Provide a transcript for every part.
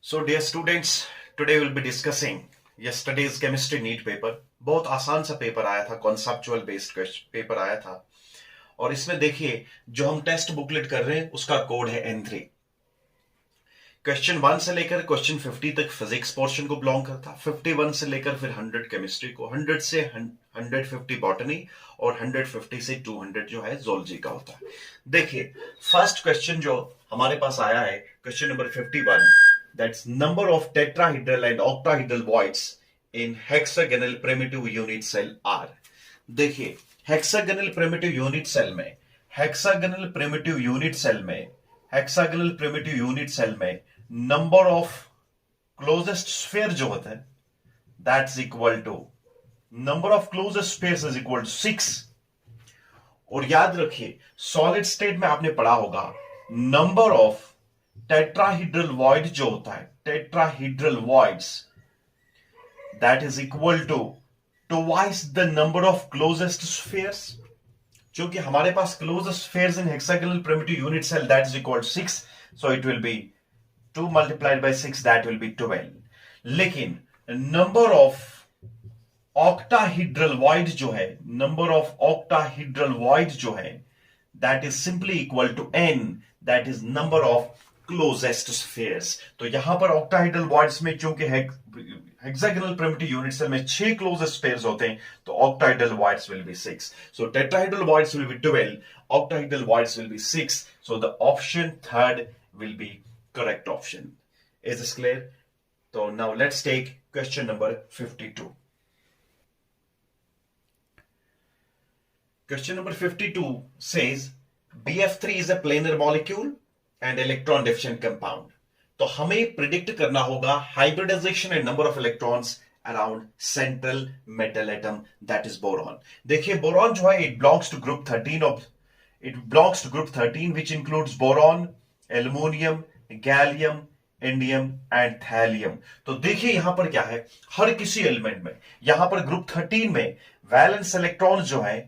So dear students, today we'll be discussing yesterday's chemistry NEET paper. बहुत आसान सा paper आया था, कॉन्सेप्चुअल बेस्ड पेपर आया था। और इसमें देखिए जो हम टेस्ट बुकलेट कर रहे हैं उसका कोड है N3। क्वेश्चन 1 से लेकर क्वेश्चन 50 तक फिजिक्स पोर्शन को बिलोंग करता, 51 से लेकर फिर 100 केमिस्ट्री को, 100 से 150 बॉटनी और 150 से 200 जो है जोलॉजी का होता है। देखिए फर्स्ट क्वेश्चन जो हमारे पास आया है question number 51, that's number of tetrahedral and octahedral voids in hexagonal primitive unit cell are। देखिए hexagonal primitive unit cell में number of closest sphere जो होता है that's equal to number of closest spheres is equal to 6। और याद रखिए solid state में आपने पढ़ा होगा नंबर ऑफ टेट्राहीड्रल वॉइड जो होता है, tetrahedral voids that is equal to twice the number of closest spheres. क्योंकि हमारे पास closest spheres in hexagonal primitive unit cell that is equal to 6, so it will be 2 multiplied by 6 that will be 12। लेकिन number of octahedral void जो है, number of octahedral void जो है that is simply equal to n, that is number of closest spheres. तो यहां पर octahedral voids में क्योंकि हेक्सागोनल प्रिमिटिव यूनिट सेल में 6 क्लोजेस्ट स्फीयर्स होते हैं तो octahedral voids will be 6, so tetrahedral voids will be 12, octahedral voids will be 6, so the option third will be correct option. Is this clear? तो now let's take question number 52। Question number 52 says BF3 is a planar molecule and electron deficient compound। तो हमें predict करना होगा hybridisation and number of electrons around central metal atom that is boron. देखिए boron जो है it belongs to group 13 which includes boron, aluminium, gallium, indium and thallium. तो देखिए यहां पर क्या है, हर किसी एलिमेंट में यहां पर ग्रुप 13 में वैलेंस इलेक्ट्रॉन्स जो है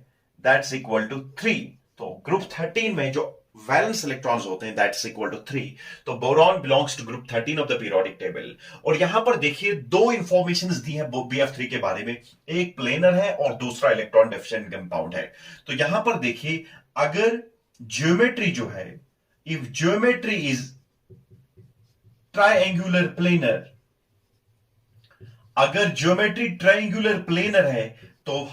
that's equal to 3। तो ग्रुप 13 में जो वैलेंस इलेक्ट्रॉन्स होते हैं that's equal to 3। तो boron belongs to group 13 of the periodic table. और यहां पर देखिए दो इंफॉर्मेशंस दी है BF3 के बारे में, एक प्लेनर है और दूसरा इलेक्ट्रॉन डेफिशिएंट कंपाउंड है। तो यहां पर देखिए अगर ज्योमेट्री जो है, if geometry is triangular planar, अगर ज्योमेट्री ट्रायंगुलर प्लेनर है तो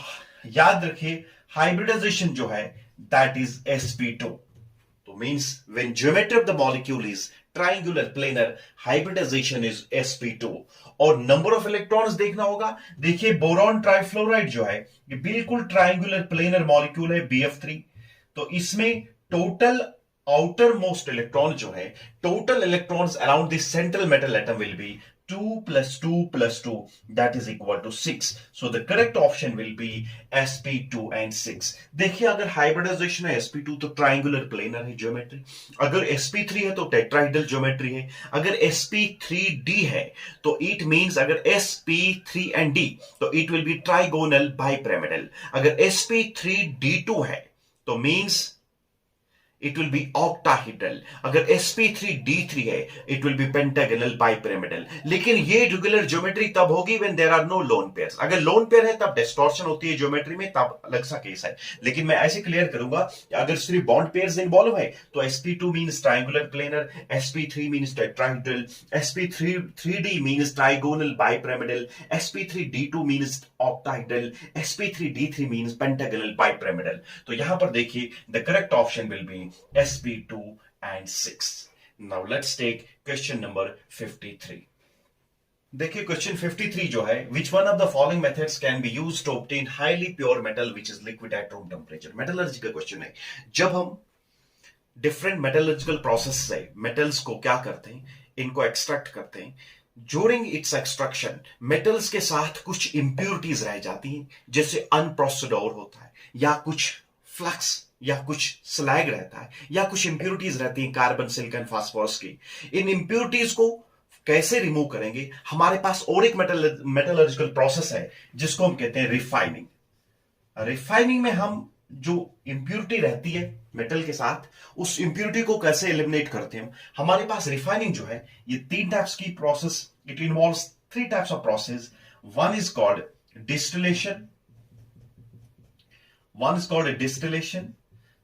याद रखिए हाइब्रिडाइजेशन जो है दैट इज sp2। तो means when geometry of the molecule is triangular planar hybridisation is sp2। और नंबर ऑफ इलेक्ट्रॉन्स देखना होगा, देखिए बोरॉन ट्राइफ्लोराइड जो है ये बिल्कुल ट्रायंगुलर प्लेनर मॉलिक्यूल है BF3। तो इसमें टोटल आउटर मोस्ट इलेक्ट्रॉन जो है, total electrons around the central metal atom will be 2 plus 2 plus 2 that is equal to 6, so the correct option will be sp2 and 6। देखिए अगर hybridisation है sp2 तो triangular planar है geometry, अगर sp3 है तो टेट्राहेड्रल ज्योमेट्री है, अगर sp3d है तो इट मींस अगर sp3 and d तो it will be trigonal bipyramidal, अगर sp3d2 है तो means it will be octahedral, अगर sp3d3 है it will be pentagonal bipyramidal। लेकिन ये रेगुलर ज्योमेट्री तब होगी when there are no lone pairs। अगर लोन पेयर है तब डिस्टॉर्शन होती है ज्योमेट्री में, तब अलग सा केस है। लेकिन मैं ऐसे क्लियर करूंगा कि अगर सिर्फ बॉन्ड पेयर्स इन्वॉल्व है तो sp2 means triangular planar, sp3 means tetrahedral, sp3d means trigonal bipyramidal, sp3d2 means octahedral, sp3d3 means pentagonal bipyramidal. तो यहां पर देखिए the correct option will B sp2 and 6। now let's take question number 53। देखिए question 53 जो है which one of the following methods can be used to obtain highly pure metal which is liquid at room temperature। Metallurgy का question है। जब हम different metallurgical process से metals को क्या करते हैं, इनको एक्सट्रैक्ट करते हैं, ड्यूरिंग इट्स एक्सट्रैक्शन मेटल्स के साथ कुछ इंप्योरिटीज रह जाती हैं, जैसे अनप्रोसेस्ड ओर होता है, या कुछ फ्लक्स या कुछ स्लैग रहता है, या कुछ इंप्योरिटीज रहती हैं कार्बन, सिलिकॉन, फास्फोरस की। इन इंप्योरिटीज को कैसे रिमूव करेंगे? हमारे पास और एक मेटलर्जिकल प्रोसेस है जिसको हम कहते हैं रिफाइनिंग। रिफाइनिंग में हम जो इंप्योरिटी रहती है मेटल के साथ उस इंप्योरिटी को कैसे एलिमिनेट करते हैं। हमारे पास रिफाइनिंग जो है ये 3 टाइप्स की process, it involves 3 types of process. One is called distillation,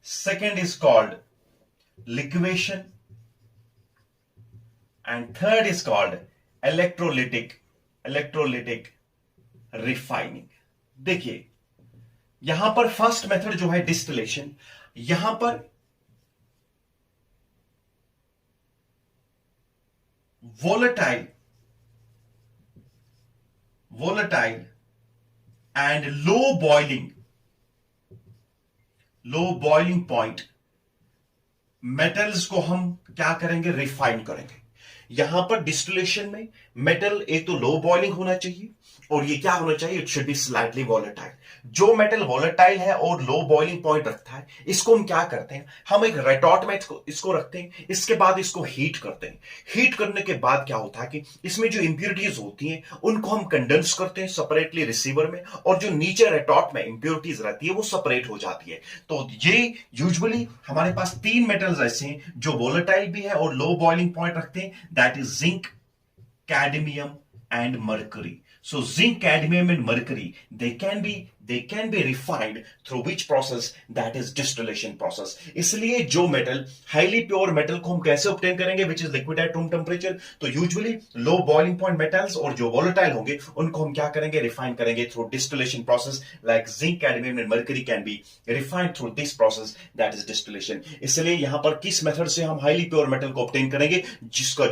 second is called liquefaction, and third is called electrolytic refining। देखिए यहां पर फर्स्ट मेथड जो है डिस्टिलेशन, यहां पर volatile and low boiling point metals को हम क्या करेंगे, रिफाइन करेंगे। यहां पर डिस्टिलेशन में मेटल एक तो लो बॉइलिंग होना चाहिए और ये क्या होना चाहिए, it should be slightly volatile. जो मेटल वोलेटाइल है और लो बॉइलिंग पॉइंट रखता है, इसको हम क्या करते हैं, हम एक रेटॉट में इसको रखते हैं, इसके बाद इसको हीट करते हैं। हीट करने के बाद क्या होता है कि इसमें जो इंप्योरिटीज होती हैं उनको हम कंडेंस करते हैं सेपरेटली रिसीवर में, और जो नीचे रेटॉट में इंप्योरिटीज रहती है वो सेपरेट हो जाती है। तो ये यूजुअली हमारे पास 3 मेटल्स ऐसे हैं जो वोलेटाइल भी है और लो बॉइलिंग पॉइंट रखते हैं, that is zinc, cadmium and mercury. So zinc, cadmium and mercury, they can be refined through which process, that is distillation process। इसलिए जो मेटल हाईली प्योर मेटल को हम कैसे ऑब्टेन करेंगे, which is liquid at room temperature, तो usually लो boiling point metals और जो volatile होंगे उनको हम क्या करेंगे, रिफाइन करेंगे through distillation process. Like zinc, cadmium and mercury can be refined through this process, that is distillation. इसलिए यहां पर किस मेथड से हम हाईली प्योर मेटल को ऑब्टेन करेंगे, जिसका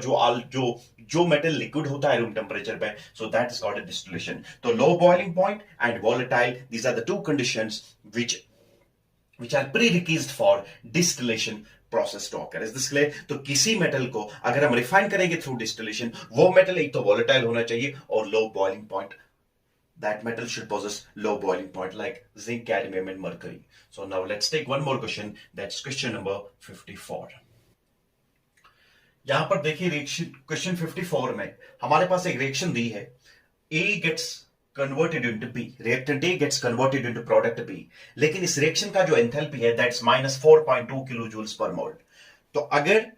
जो मेटल लिक्विड होता है रूम टेम्परेचर पे, so that is called distillation. तो low boiling point and volatile, these are the 2 conditions which are prerequisite for distillation process to occur। Is this clear? तो किसी मेटल को अगर हम रिफाइन करेंगे थ्रू डिस्टिलेशन, वो metal एक तो वोलेटाइल होना चाहिए और लो boiling point, that metal should possess low boiling point like zinc, cadmium and mercury। So now let's take one more question, that's question number 54। यहां पर देखिए क्वेश्चन 54 में हमारे पास एक रिएक्शन दी है, A gets converted into B, reactant A gets converted into product B, लेकिन इस रिएक्शन का जो एंथैल्पी है दैट्स -4.2 किलो जूल्स पर मोल। तो अगर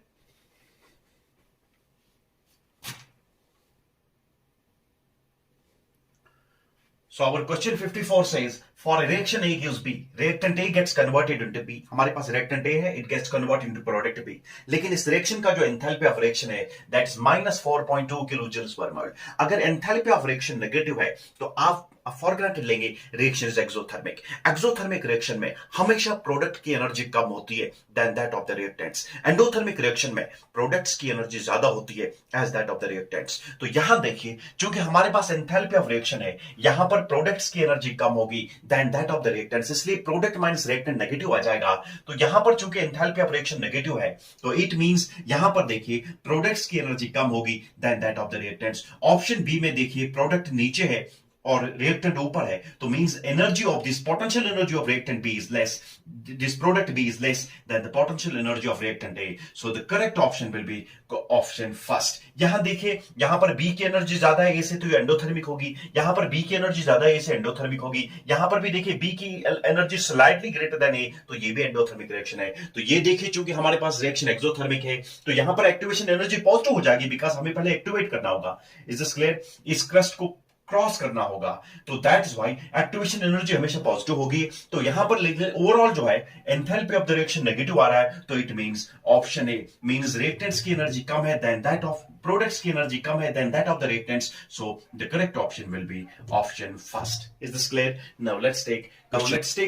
So our question 54 says, for a reaction A gives B, reactant A gets converted into B। हमारे पास reactant A है, it gets converted into product B। लेकिन इस रिएक्शन का जो एंथैल्पी ऑफ रिएक्शन है that's -4.2 kilo joules per मोल। अगर enthalpy of reaction negative है तो आप फॉर ग्रांटेड लेंगे reaction is exothermic. Exothermic reaction में हमेशा प्रोडक्ट की एनर्जी कम होती है then that of the reactants. Endothermic reaction में प्रोडक्ट्स की एनर्जी ज्यादा होती है as that of the reactants. तो यहां देखिए, चूंकि हमारे पास एंथैल्पी ऑफ रिएक्शन है, यहां पर प्रोडक्ट्स की एनर्जी कम होगी than that of the reactants, इसलिए प्रोडक्ट माइनस रिएक्टेंट नेगेटिव आ जाएगा। तो यहां पर चूंकि एंथैल्पी ऑफ रिएक्शन नेगेटिव है, तो इट मींस यहां पर देखिए प्रोडक्ट्स की एनर्जी कम होगी than that of the reactants. Option B में देखिए प्रोडक्ट नीचे है और रिएक्टेंट ऊपर है, तो means energy of this potential energy of reactant B is less, this product B is less than the potential energy of reactant A. So the correct option will be option first. यहां देखिए, यहां पर B की energy ज्यादा है ए से, तो ये एंडोथर्मिक होगी। यहां पर बी की एनर्जी ज्यादा है ए से, एंडोथर्मिक होगी। यहां पर भी देखिए बी की एनर्जी स्लाइटली ग्रेटर देन ए, तो ये भी एंडोथर्मिक रिएक्शन है। तो ये देखिए, चूंकि हमारे पास रिएक्शन एक्सोथर्मिक है, तो यहां पर एक्टिवेशन एनर्जी पॉजिटिव हो जाएगी, बिकॉज हमें पहले एक्टिवेट करना होगा। Is this clear? इस क्रस्ट को क्रॉस करना होगा, तो that is why activation energy हमेशा पॉजिटिव होगी। तो यहां पर ओवरऑल जो है enthalpy of the reaction negative आ रहा है, तो it means option A means reactants की एनर्जी कम है देन दैट ऑफ प्रोडक्ट्स की एनर्जी कम है then that of the reactants. So the correct option will be option first. Is this clear? Now let's take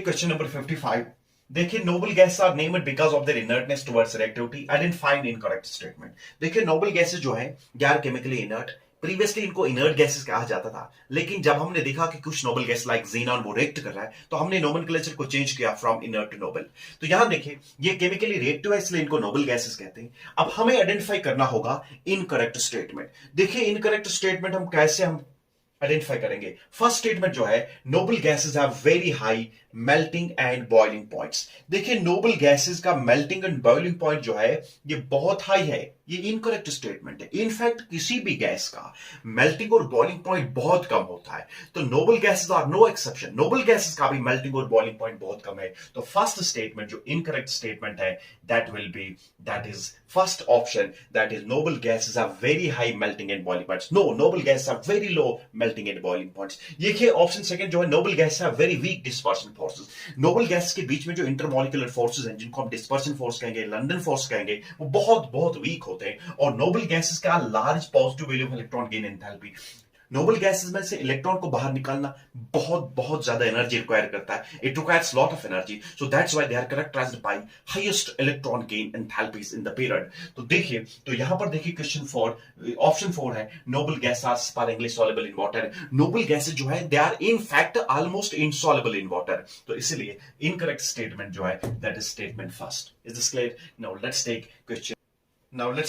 question number 55। देखिए, noble gases are named because of their inertness towards reactivity. I didn't find incorrect statement. देखिए, noble gases जो है they are chemically inert. Previously इनको inert gases कहा जाता था, लेकिन जब हमने देखा कि कुछ नोबल गैस लाइक ज़ीनॉन वो रिएक्ट कर रहा है, तो हमने नोमेनक्लेचर को चेंज किया फ्रॉम इनर्ट टू नोबल। तो यहां देखिए, ये केमिकली रिएक्टिव है, इसलिए इनको नोबल गैसेस कहते हैं। अब हमें आइडेंटिफाई करना होगा इनकरेक्ट स्टेटमेंट। देखिए, इनकरेक्ट स्टेटमेंट हम कैसे आइडेंटिफाई करेंगे। फर्स्ट स्टेटमेंट जो है, noble gases have very high melting and boiling points. देखिए, नोबल गैसेस का मेल्टिंग एंड बॉइलिंग पॉइंट जो है ये बहुत हाई है। ये इनकरेक्ट स्टेटमेंट है। इनफैक्ट किसी भी गैस का मेल्टिंग और बॉइलिंग पॉइंट बहुत कम होता है, तो noble gases are no exception. Noble gases का भी मेल्टिंग और बॉइलिंग पॉइंट बहुत कम है। तो फर्स्ट स्टेटमेंट जो इनकरेक्ट स्टेटमेंट है that is first option, that is noble gases are very high melting and boiling points. No, noble gases are very low melting and boiling points. ये option second जो है, noble gases are very weak dispersion forces. Noble gases के बीच में जो intermolecular forces हैं, जिनको हम डिस्पर्शन फोर्स कहेंगे, लंदन फोर्स कहेंगे, वो बहुत बहुत वीक होते हैं। और नोबल गैसेस का large positive value of electron gain enthalpy. Noble gases में से इलेक्ट्रॉन को बाहर निकालना बहुत बहुत ज्यादा एनर्जी रिक्वायर करता है। It requires lot of energy, so that's why they are characterised by highest electron gain enthalpies in the period. तो देखिए, तो यहां पर देखिए क्वेश्चन 4, ऑप्शन 4 है noble gas are sparingly soluble in water। Noble gases जो है they are in fact almost insoluble in water. तो इसलिए इनकरेक्ट स्टेटमेंट जो है that is statement first. Is this clear? Now let's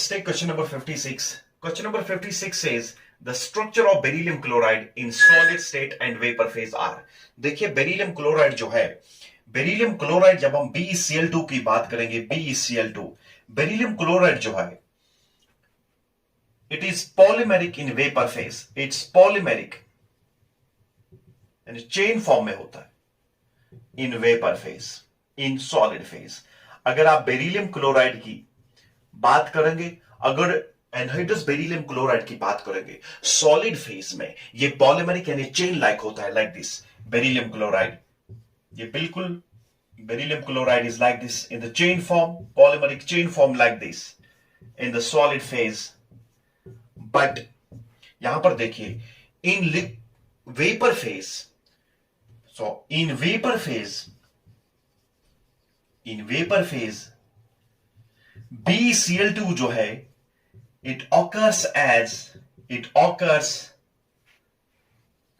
take question number 56. Question number 56 says the structure of beryllium chloride in solid state and vapor phase are। देखिए beryllium chloride जो है, beryllium chloride जब हम BeCl2 की बात करेंगे, BeCl2 beryllium chloride जो है, it is polymeric in vapour phase. It's polymeric यानी चेन फॉर्म में होता है in vapour phase, in solid phase. अगर आप बेरिलियम क्लोराइड की बात करेंगे, अगर एनहाइड्रस बेरिलियम क्लोराइड की बात करेंगे, सॉलिड फेज में ये पॉलीमेरिक यानी चेन लाइक होता है, लाइक दिस बेरिलियम क्लोराइड। ये बिल्कुल beryllium chloride is like this in the chain form, polymeric chain form like this in the solid phase. But यहां पर देखिए in vapour phase, so in vapour phase BeCl2 जो है it occurs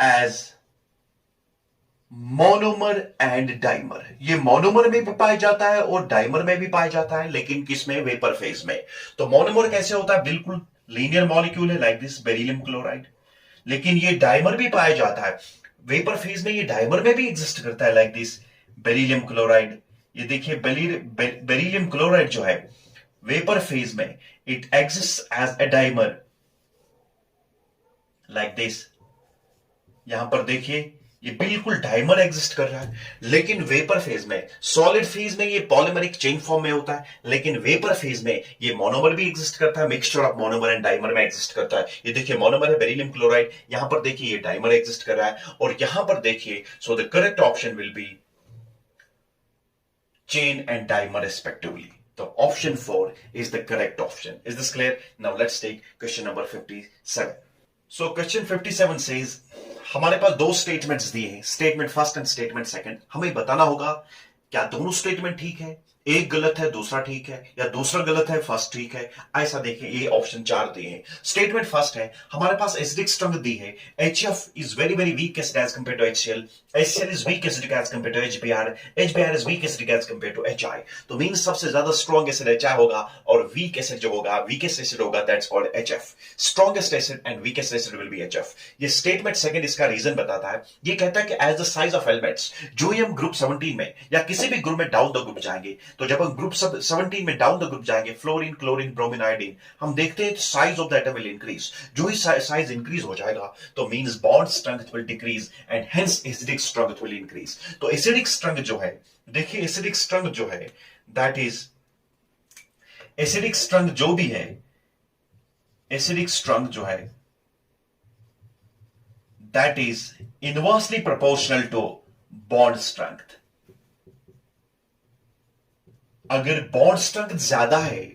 as monomer and dimer. ये monomer में भी पाया जाता है और डाइमर में भी पाया जाता है, लेकिन किसमें? वेपर फेज में। तो मोनोमर कैसे होता है? बिल्कुल लीनियर मॉलिक्यूल है लाइक दिस बेरिलियम क्लोराइड, लेकिन ये डाइमर भी पाया जाता है वेपर फेज में। ये डाइमर में भी एग्जिस्ट करता है लाइक दिस बेरिलियम क्लोराइड। ये देखिए बेरिलियम क्लोराइड जो है वेपर फेज में it exist as a dimer like this. यहां पर देखिए ये बिल्कुल डाइमर एग्जिस्ट कर रहा है, लेकिन वेपर फेज में, सॉलिड फेज में ये पॉलीमेरिक चेन फॉर्म में होता है, लेकिन वेपर फेज में ये मोनोमर भी एग्जिस्ट करता है, mixture of monomer and dimer में एग्जिस्ट करता है। ये देखिए मोनोमर है बेरिलियम क्लोराइड, यहां पर देखिए ये डाइमर एग्जिस्ट कर रहा है, और यहां पर देखिए सो the correct option will B chain and dimer respectively. So option 4 is the correct option. Is this clear? Now let's take question number 57. So question 57 says हमारे पास दो स्टेटमेंट्स दिए हैं, statement first and statement second. हमें बताना होगा क्या दोनों statement ठीक है, एक गलत है दूसरा ठीक है, या दूसरा गलत है फर्स्ट ठीक है। ऐसा देखिए, ये ऑप्शन 4 दिए हैं। स्टेटमेंट फर्स्ट है, हमारे पास एसिडिक स्ट्रंग दी है, HF is very very weak acid as compare to HCl, HCl is weak acidic as compare to HBr, HBr is weak acidic as compare to HI। तो मींस सबसे ज्यादा स्ट्रॉन्ग एसिड HI होगा, और वीक एसिड जो होगा, weakest acid होगा, that's called HF। Strongest acid and weakest acid will be HF। ये स्टेटमेंट सेकंड इसका रीजन बताता है। ये कहता है कि as the size of elements, जो ही हम ग्रुप 17 में या किसी भी ग्रुप में डाउन द ग्रुप जाएंगे, तो जब हम ग्रुप 17 में डाउन द ग्रुप जाएंगे, फ्लोरीन, क्लोरीन, ब्रोमीन, आयोडीन, हम देखते हैं size of the atom will increase. जो ही साइज इंक्रीज हो जाएगा, तो means bond strength will decrease and hence acidic strength will increase. तो एसिडिक स्ट्रेंथ जो है, देखिए एसिडिक स्ट्रेंथ जो है, दैट इज एसिडिक स्ट्रेंथ जो भी है, एसिडिक स्ट्रेंथ जो है that is inversely proportional to bond strength. अगर बॉन्ड स्ट्रेंथ ज्यादा है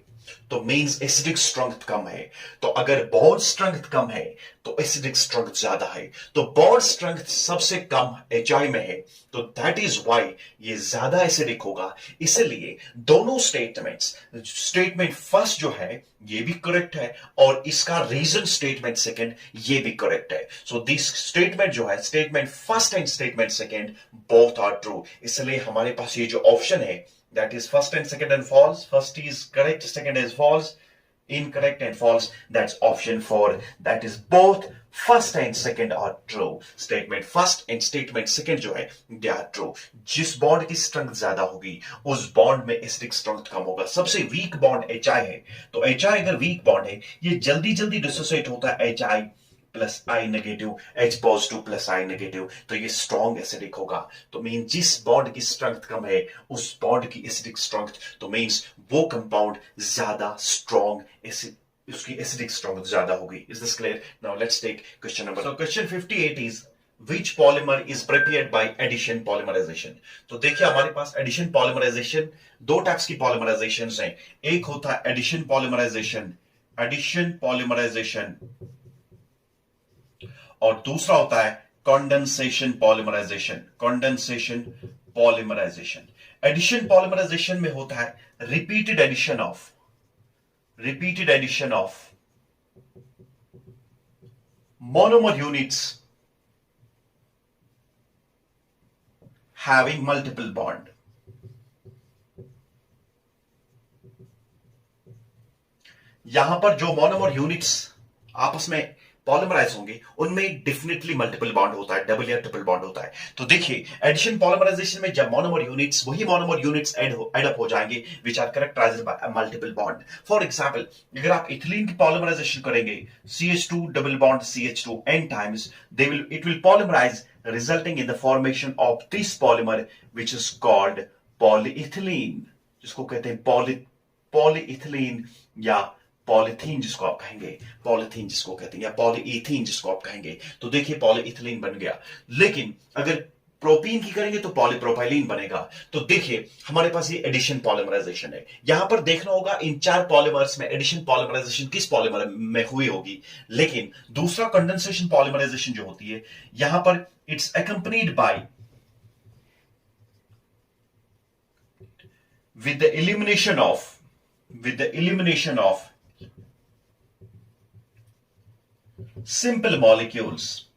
तो मींस एसिडिक स्ट्रेंथ कम है, तो अगर बॉन्ड स्ट्रेंथ कम है तो एसिडिक स्ट्रेंथ ज्यादा है। तो बॉन्ड स्ट्रेंथ सबसे कम HI में है, तो दैट इज व्हाई ये ज्यादा एसिडिक होगा। इसलिए दोनों स्टेटमेंट्स, स्टेटमेंट फर्स्ट जो है ये भी करेक्ट है, और इसका रीजन स्टेटमेंट सेकंड ये भी करेक्ट है। सो दिस स्टेटमेंट जो है, statement first and statement second both are true. इसलिए हमारे पास ये जो ऑप्शन है, that is first and second and false, first is correct, second is false, Incorrect and false. That's option 4. That is both first and second are true. Statement first and statement second जो है they are true. जिस bond की strength ज्यादा होगी उस bond में acidic strength कम होगा. सबसे वीक बॉन्ड HI है, तो HI अगर वीक बॉन्ड है ये जल्दी जल्दी डिसोसिएट होता है HI प्लस आई नेगेटिव, H पॉजिटिव प्लस आई नेगेटिव, तो ये स्ट्रॉन्ग एसिडिक होगा. तो मीन जिस बॉन्ड की स्ट्रेंथ कम है उस बॉन्ड की एसिडिक स्ट्रेंथ, तो मीन्स वो कंपाउंड ज्यादा स्ट्रॉन्ग एसिड, उसकी एसिडिक स्ट्रेंथ ज्यादा होगी. Is this clear? Now let's take question number. So question 58 is which polymer is prepared by addition polymerization. तो देखिए हमारे पास एडिशन पॉलीमराइजेशन, दो टाइप्स की पॉलीमराइजेशन हैं. एक होता है एडिशन पॉलीमराइजेशन, और दूसरा होता है कंडेंसेशन पॉलीमराइजेशन. एडिशन पॉलीमराइजेशन में होता है repeated addition of monomer units having multiple bond. यहां पर जो मोनोमर यूनिट्स आपस में पॉलीमराइज होंगे उनमें डेफिनेटली मल्टीपल बॉन्ड होता है, डबल या ट्रिपल बॉन्ड होता है. तो देखिए एडिशन पॉलीमराइजेशन में जब मोनोमर यूनिट्स, वही मोनोमर यूनिट्स एड अप हो जाएंगे which are characterised by multiple bond. For example अगर आप इथिलीन की पॉलीमराइजेशन करेंगे, CH2 double bond CH2 n times, it will polymerize resulting in the formation of this polymer which is called polyethylene, जिसको कहते हैं polyethylene या polythene जिसको आप कहेंगे, पॉलीथीन जिसको कहते हैं, या पॉलीइथीन जिसको आप कहेंगे. तो देखिए पॉलीइथिलीन बन गया. लेकिन अगर प्रोपीन की करेंगे तो पॉलीप्रोपाइलीन बनेगा. तो देखिए हमारे पास ये एडिशन पॉलीमराइजेशन है. यहां पर देखना होगा इन चार पॉलीमर्स में एडिशन पॉलीमराइजेशन किस पॉलीमर में हुई होगी. लेकिन दूसरा कंडेंसेशन पॉलीमराइजेशन जो होती है यहां पर it's accompanied by with the elimination of simple molecules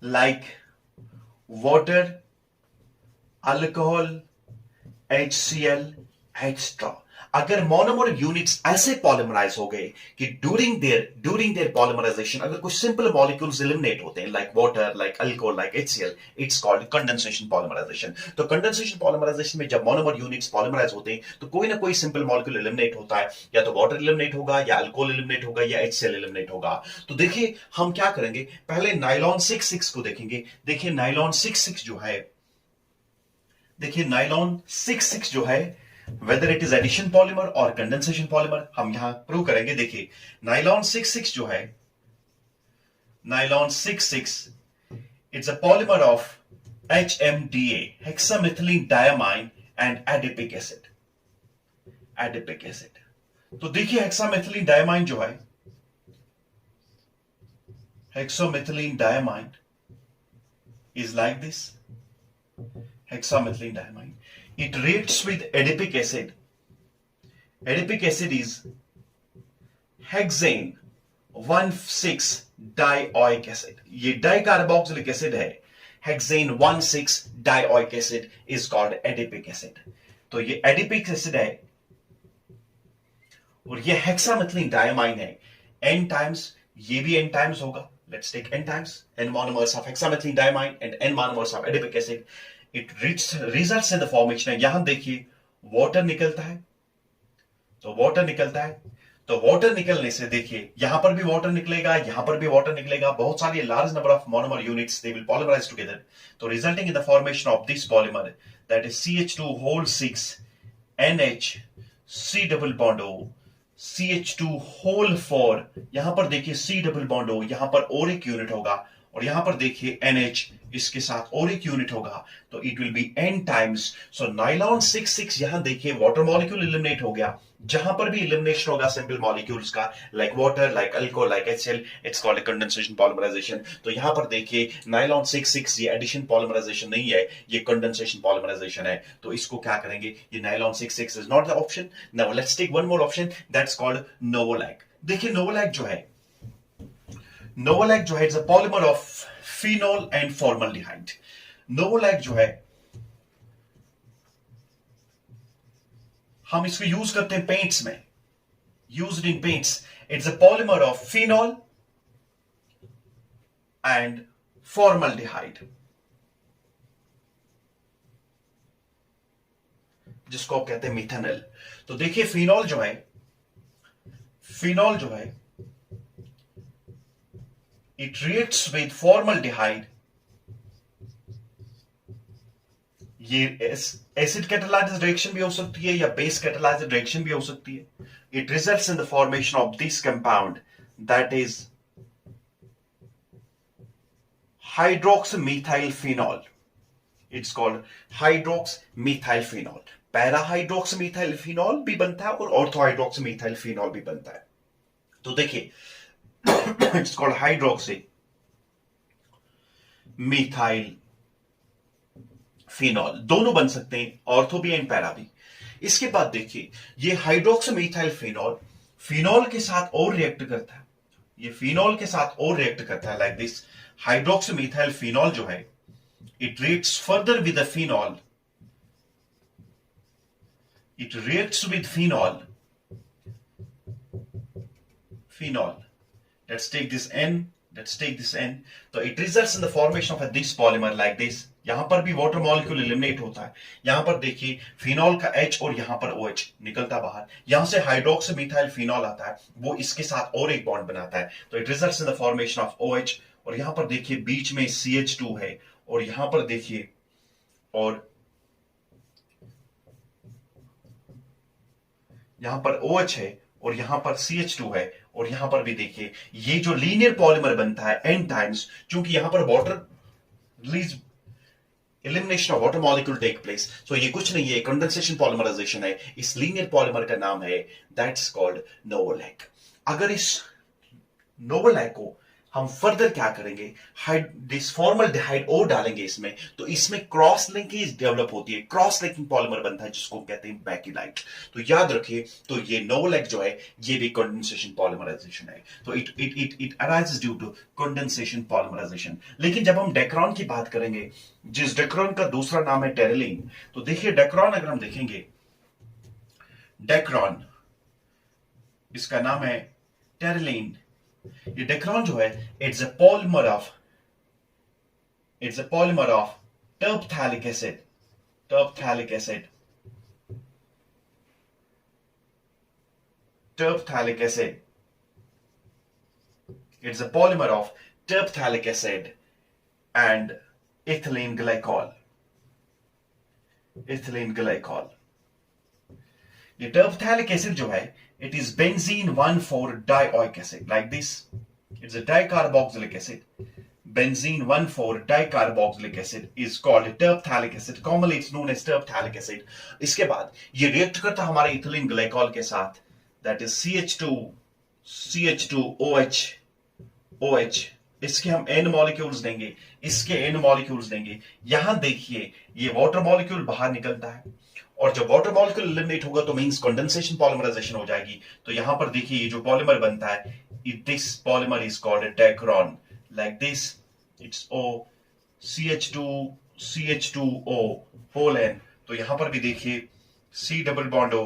like water, alcohol, HCl, etc. अगर मोनोमर यूनिट्स ऐसे पॉलीमराइज हो गए कि ड्यूरिंग देयर पॉलीमराइजेशन अगर कुछ सिंपल मॉलिक्यूल्स एलिमिनेट होते हैं, like water, like alcohol, like HCl, it's called condensation polymerisation. तो कंडेंसेशन पॉलीमराइजेशन में जब मोनोमर यूनिट्स पॉलीमराइज होते हैं तो कोई ना कोई सिंपल मॉलिक्यूल एलिमिनेट होता है, या तो वाटर एलिमिनेट होगा, या अल्कोहल एलिमिनेट होगा, या HCl एलिमिनेट होगा. तो देखिए हम क्या करेंगे, पहले नाइलॉन 66 को देखेंगे. देखिए नाइलॉन 66 जो है whether it is addition polymer or condensation polymer हम यहां प्रूव करेंगे. देखिए नाइलॉन 66 जो है, nylon 66 it's a polymer of HMDA, hexamethylene diamine and adipic acid. तो देखिए हेक्सामेथिलीन डायमाइन जो है, hexamethylene diamine is like this. Hexamethylene diamine, it reacts with adipic acid. Adipic acid is hexane 1,6-dioic acid. ये dicarboxylic acid है. Hexane 1,6-dioic acid is called adipic acid. तो ये adipic acid है और ये hexamethylene diamine है. n times, ये भी n times होगा. Let's take n times, n monomers of hexamethylene diamine and n monomers of adipic acid. It results in the formation. यहां देखिए वाटर निकलता है, तो वाटर निकलने से देखिए यहां पर भी वाटर निकलेगा, यहां पर भी वाटर निकलेगा. बहुत सारी large number of monomer units they will polymerize together. तो resulting in the formation of this polymer that is CH2 whole 6 NH C double bond O CH2 whole 4. यहां पर देखिए C double bond O, यहां पर और एक unit होगा, और यहां पर देखिए NH इसके साथ और एक यूनिट होगा, तो it will B n times. So nylon 66 यहां देखिए वाटर मॉलिक्यूल एलिमिनेट हो गया. जहां पर भी एलिमिनेशन होगा सिंपल मॉलिक्यूल्स का, like water, like alcohol, like HCl, it's called condensation polymerisation. तो यहां पर देखिए नाइलॉन 66 ये एडिशन पॉलीमराइजेशन नहीं है, ये कंडेंसेशन पॉलीमराइजेशन है. तो इसको क्या करेंगे, ये nylon 66 is not the option. Now let's take one more option that's called novolac. देखिए नोवोलैक जो है it's a polymer of phenol and formaldehyde. Novolac जो है हम इसको यूज करते हैं पेंट्स में, used in paints. It's a polymer of phenol and formaldehyde, जिसको आप कहते हैं मिथेनॉल. तो देखिए फिनॉल जो है, इट रिएक्ट्स विद फॉर्मल्डिहाइड. ये एसिड कैटालाइज्ड रिएक्शन भी हो सकती है या बेस कैटालाइज्ड रिएक्शन भी हो सकती है. It results in the formation of this compound that is hydroxymethylphenol. It's called hydroxymethylphenol. Parahydroxymethylphenol भी बनता है और ऑर्थोहाइड्रोक्सीमीथाइलफिनॉल भी बनता है. तो देखिए it's called hydroxy methyl phenol, दोनों बन सकते हैं, ऑर्थो भी एंड पैरा भी. इसके बाद देखिए ये हाइड्रोक्सीमीथाइल फिनॉल फिनॉल के साथ और रिएक्ट करता है. ये फिनॉल के साथ और रिएक्ट करता है लाइक दिस. हाइड्रोक्सीमीथाइल फिनॉल जो है it reacts further with the phenol. It reacts with phenol. Let's take this N. So it results in the formation of this polymer like this. यहां पर भी वाटर मॉलिक्यूल एलिमिनेट होता है. यहां पर देखिए फिनॉल का H और यहां पर OH निकलता बाहर. यहां से हाइड्रोक्सीमीथाइल फिनॉल आता है, वो इसके साथ और एक बॉन्ड बनाता है. तो it results in the formation of OH. और यहां पर देखिए बीच में CH2 है और यहां पर देखिए और यहां पर OH है और यहां पर CH2 है और यहां पर भी देखिए ये जो लीनियर पॉलीमर बनता है n टाइम्स, क्योंकि यहां पर water release elimination of water molecule take place. So ये कुछ नहीं है, कंडेंसेशन पॉलीमराइजेशन है. इस लीनियर पॉलीमर का नाम है दैट्स कॉल्ड नोवोलैक. अगर इस नोवोलैक को हम फर्दर क्या करेंगे, दिस फॉर्मल्डिहाइड और डालेंगे इसमें, तो इसमें क्रॉस लिंकेज डेवलप होती है, क्रॉस लिंकिंग पॉलीमर बनता है जिसको कहते हैं बैकिलाइट. तो याद रखिए, तो ये नोवोलैक जो है ये भी कंडेंसेशन पॉलीमराइजेशन है. तो it arises due to condensation polymerisation. लेकिन जब हम डेक्रॉन की बात करेंगे, जिस डेक्रॉन का दूसरा नाम है टेरिलीन, तो देखिए डेक्रॉन अगर हम देखेंगे, डेक्रॉन इसका नाम है टेरिलीन. ये डेक्रॉन जो है it's a polymer of terephthalic acid. It's a polymer of terpthalic acid and ethylene glycol. ये terpthalic acid जो है, it is benzene 1,4-dioic acid like this. It's a dicarboxylic acid. Benzene 1,4-dicarboxylic acid is called terpthalic acid. Commonly it's known as terpthalic acid. इसके बाद ये react करता है हमारे ethylene glycol के साथ, that is CH2OH. इसके हम N मॉलिक्यूल्स देंगे, इसके N मॉलिक्यूल्स देंगे. यहां देखिए ये वाटर मॉलिक्यूल बाहर निकलता है और जब वाटर मॉलिक्यूल एलिमिनेट होगा तो मींस कंडेंसेशन पॉलीमराइजेशन हो जाएगी. तो यहां पर देखिए ये जो पॉलीमर बनता है, this polymer is called a Dacron like this. It's O CH2O whole N. तो यहां पर भी देखिए C डबल बॉन्ड O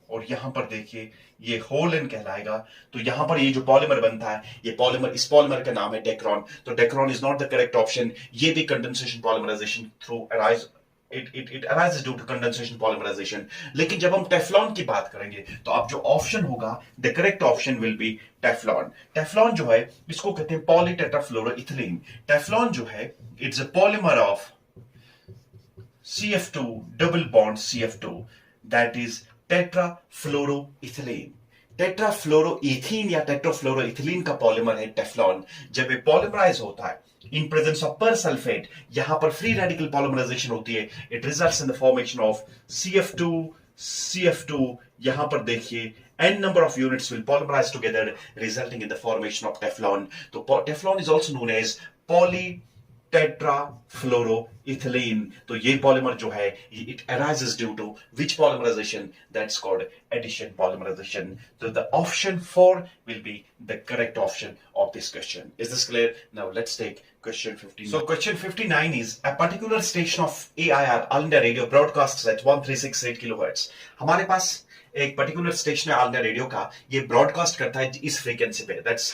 और यहां पर देखिए ये होल N कहलाएगा. तो यहां पर ये जो पॉलीमर बनता है, ये पॉलीमर, इस पॉलीमर का नाम है डेक्रॉन. तो Dacron is not the correct option. ये भी condensation polymerisation through it arises due to condensation polymerization. लेकिन जब हम टेफ्लॉन की बात करेंगे तो अब जो ऑप्शन होगा, the correct option will be Teflon. Teflon जो है इसको कहते हैं पॉलीटेट्राफ्लोरोइथिलीन. टेफ्लॉन जो है it's a polymer of CF2 double bond CF2 that is tetrafluoroethylene. Tetrafluoroethene या टेट्राफ्लोरोइथिलीन का पॉलीमर है टेफ्लॉन. जब ये पॉलीमराइज होता है in presence of परसल्फेट, यहां पर फ्री रेडिकल पॉलीमराइजेशन होती है. It results in the formation of CF2. यहां पर देखिए n number of units will polymerize together resulting in the formation of Teflon. तो Teflon is also known as polytetrafluoroethylene. तो ये पॉलीमर जो है it arises due to which polymerization? That's called addition polymerization. So the option 4 will be the correct option of this question. Is this clear? Now let's take question 59. So question 59 is a particular station of AIR all India radio broadcasts at 1368 kilohertz. हमारे पास एक particular station है all India radio का, ये broadcast करता है इस frequency पे, दैट्स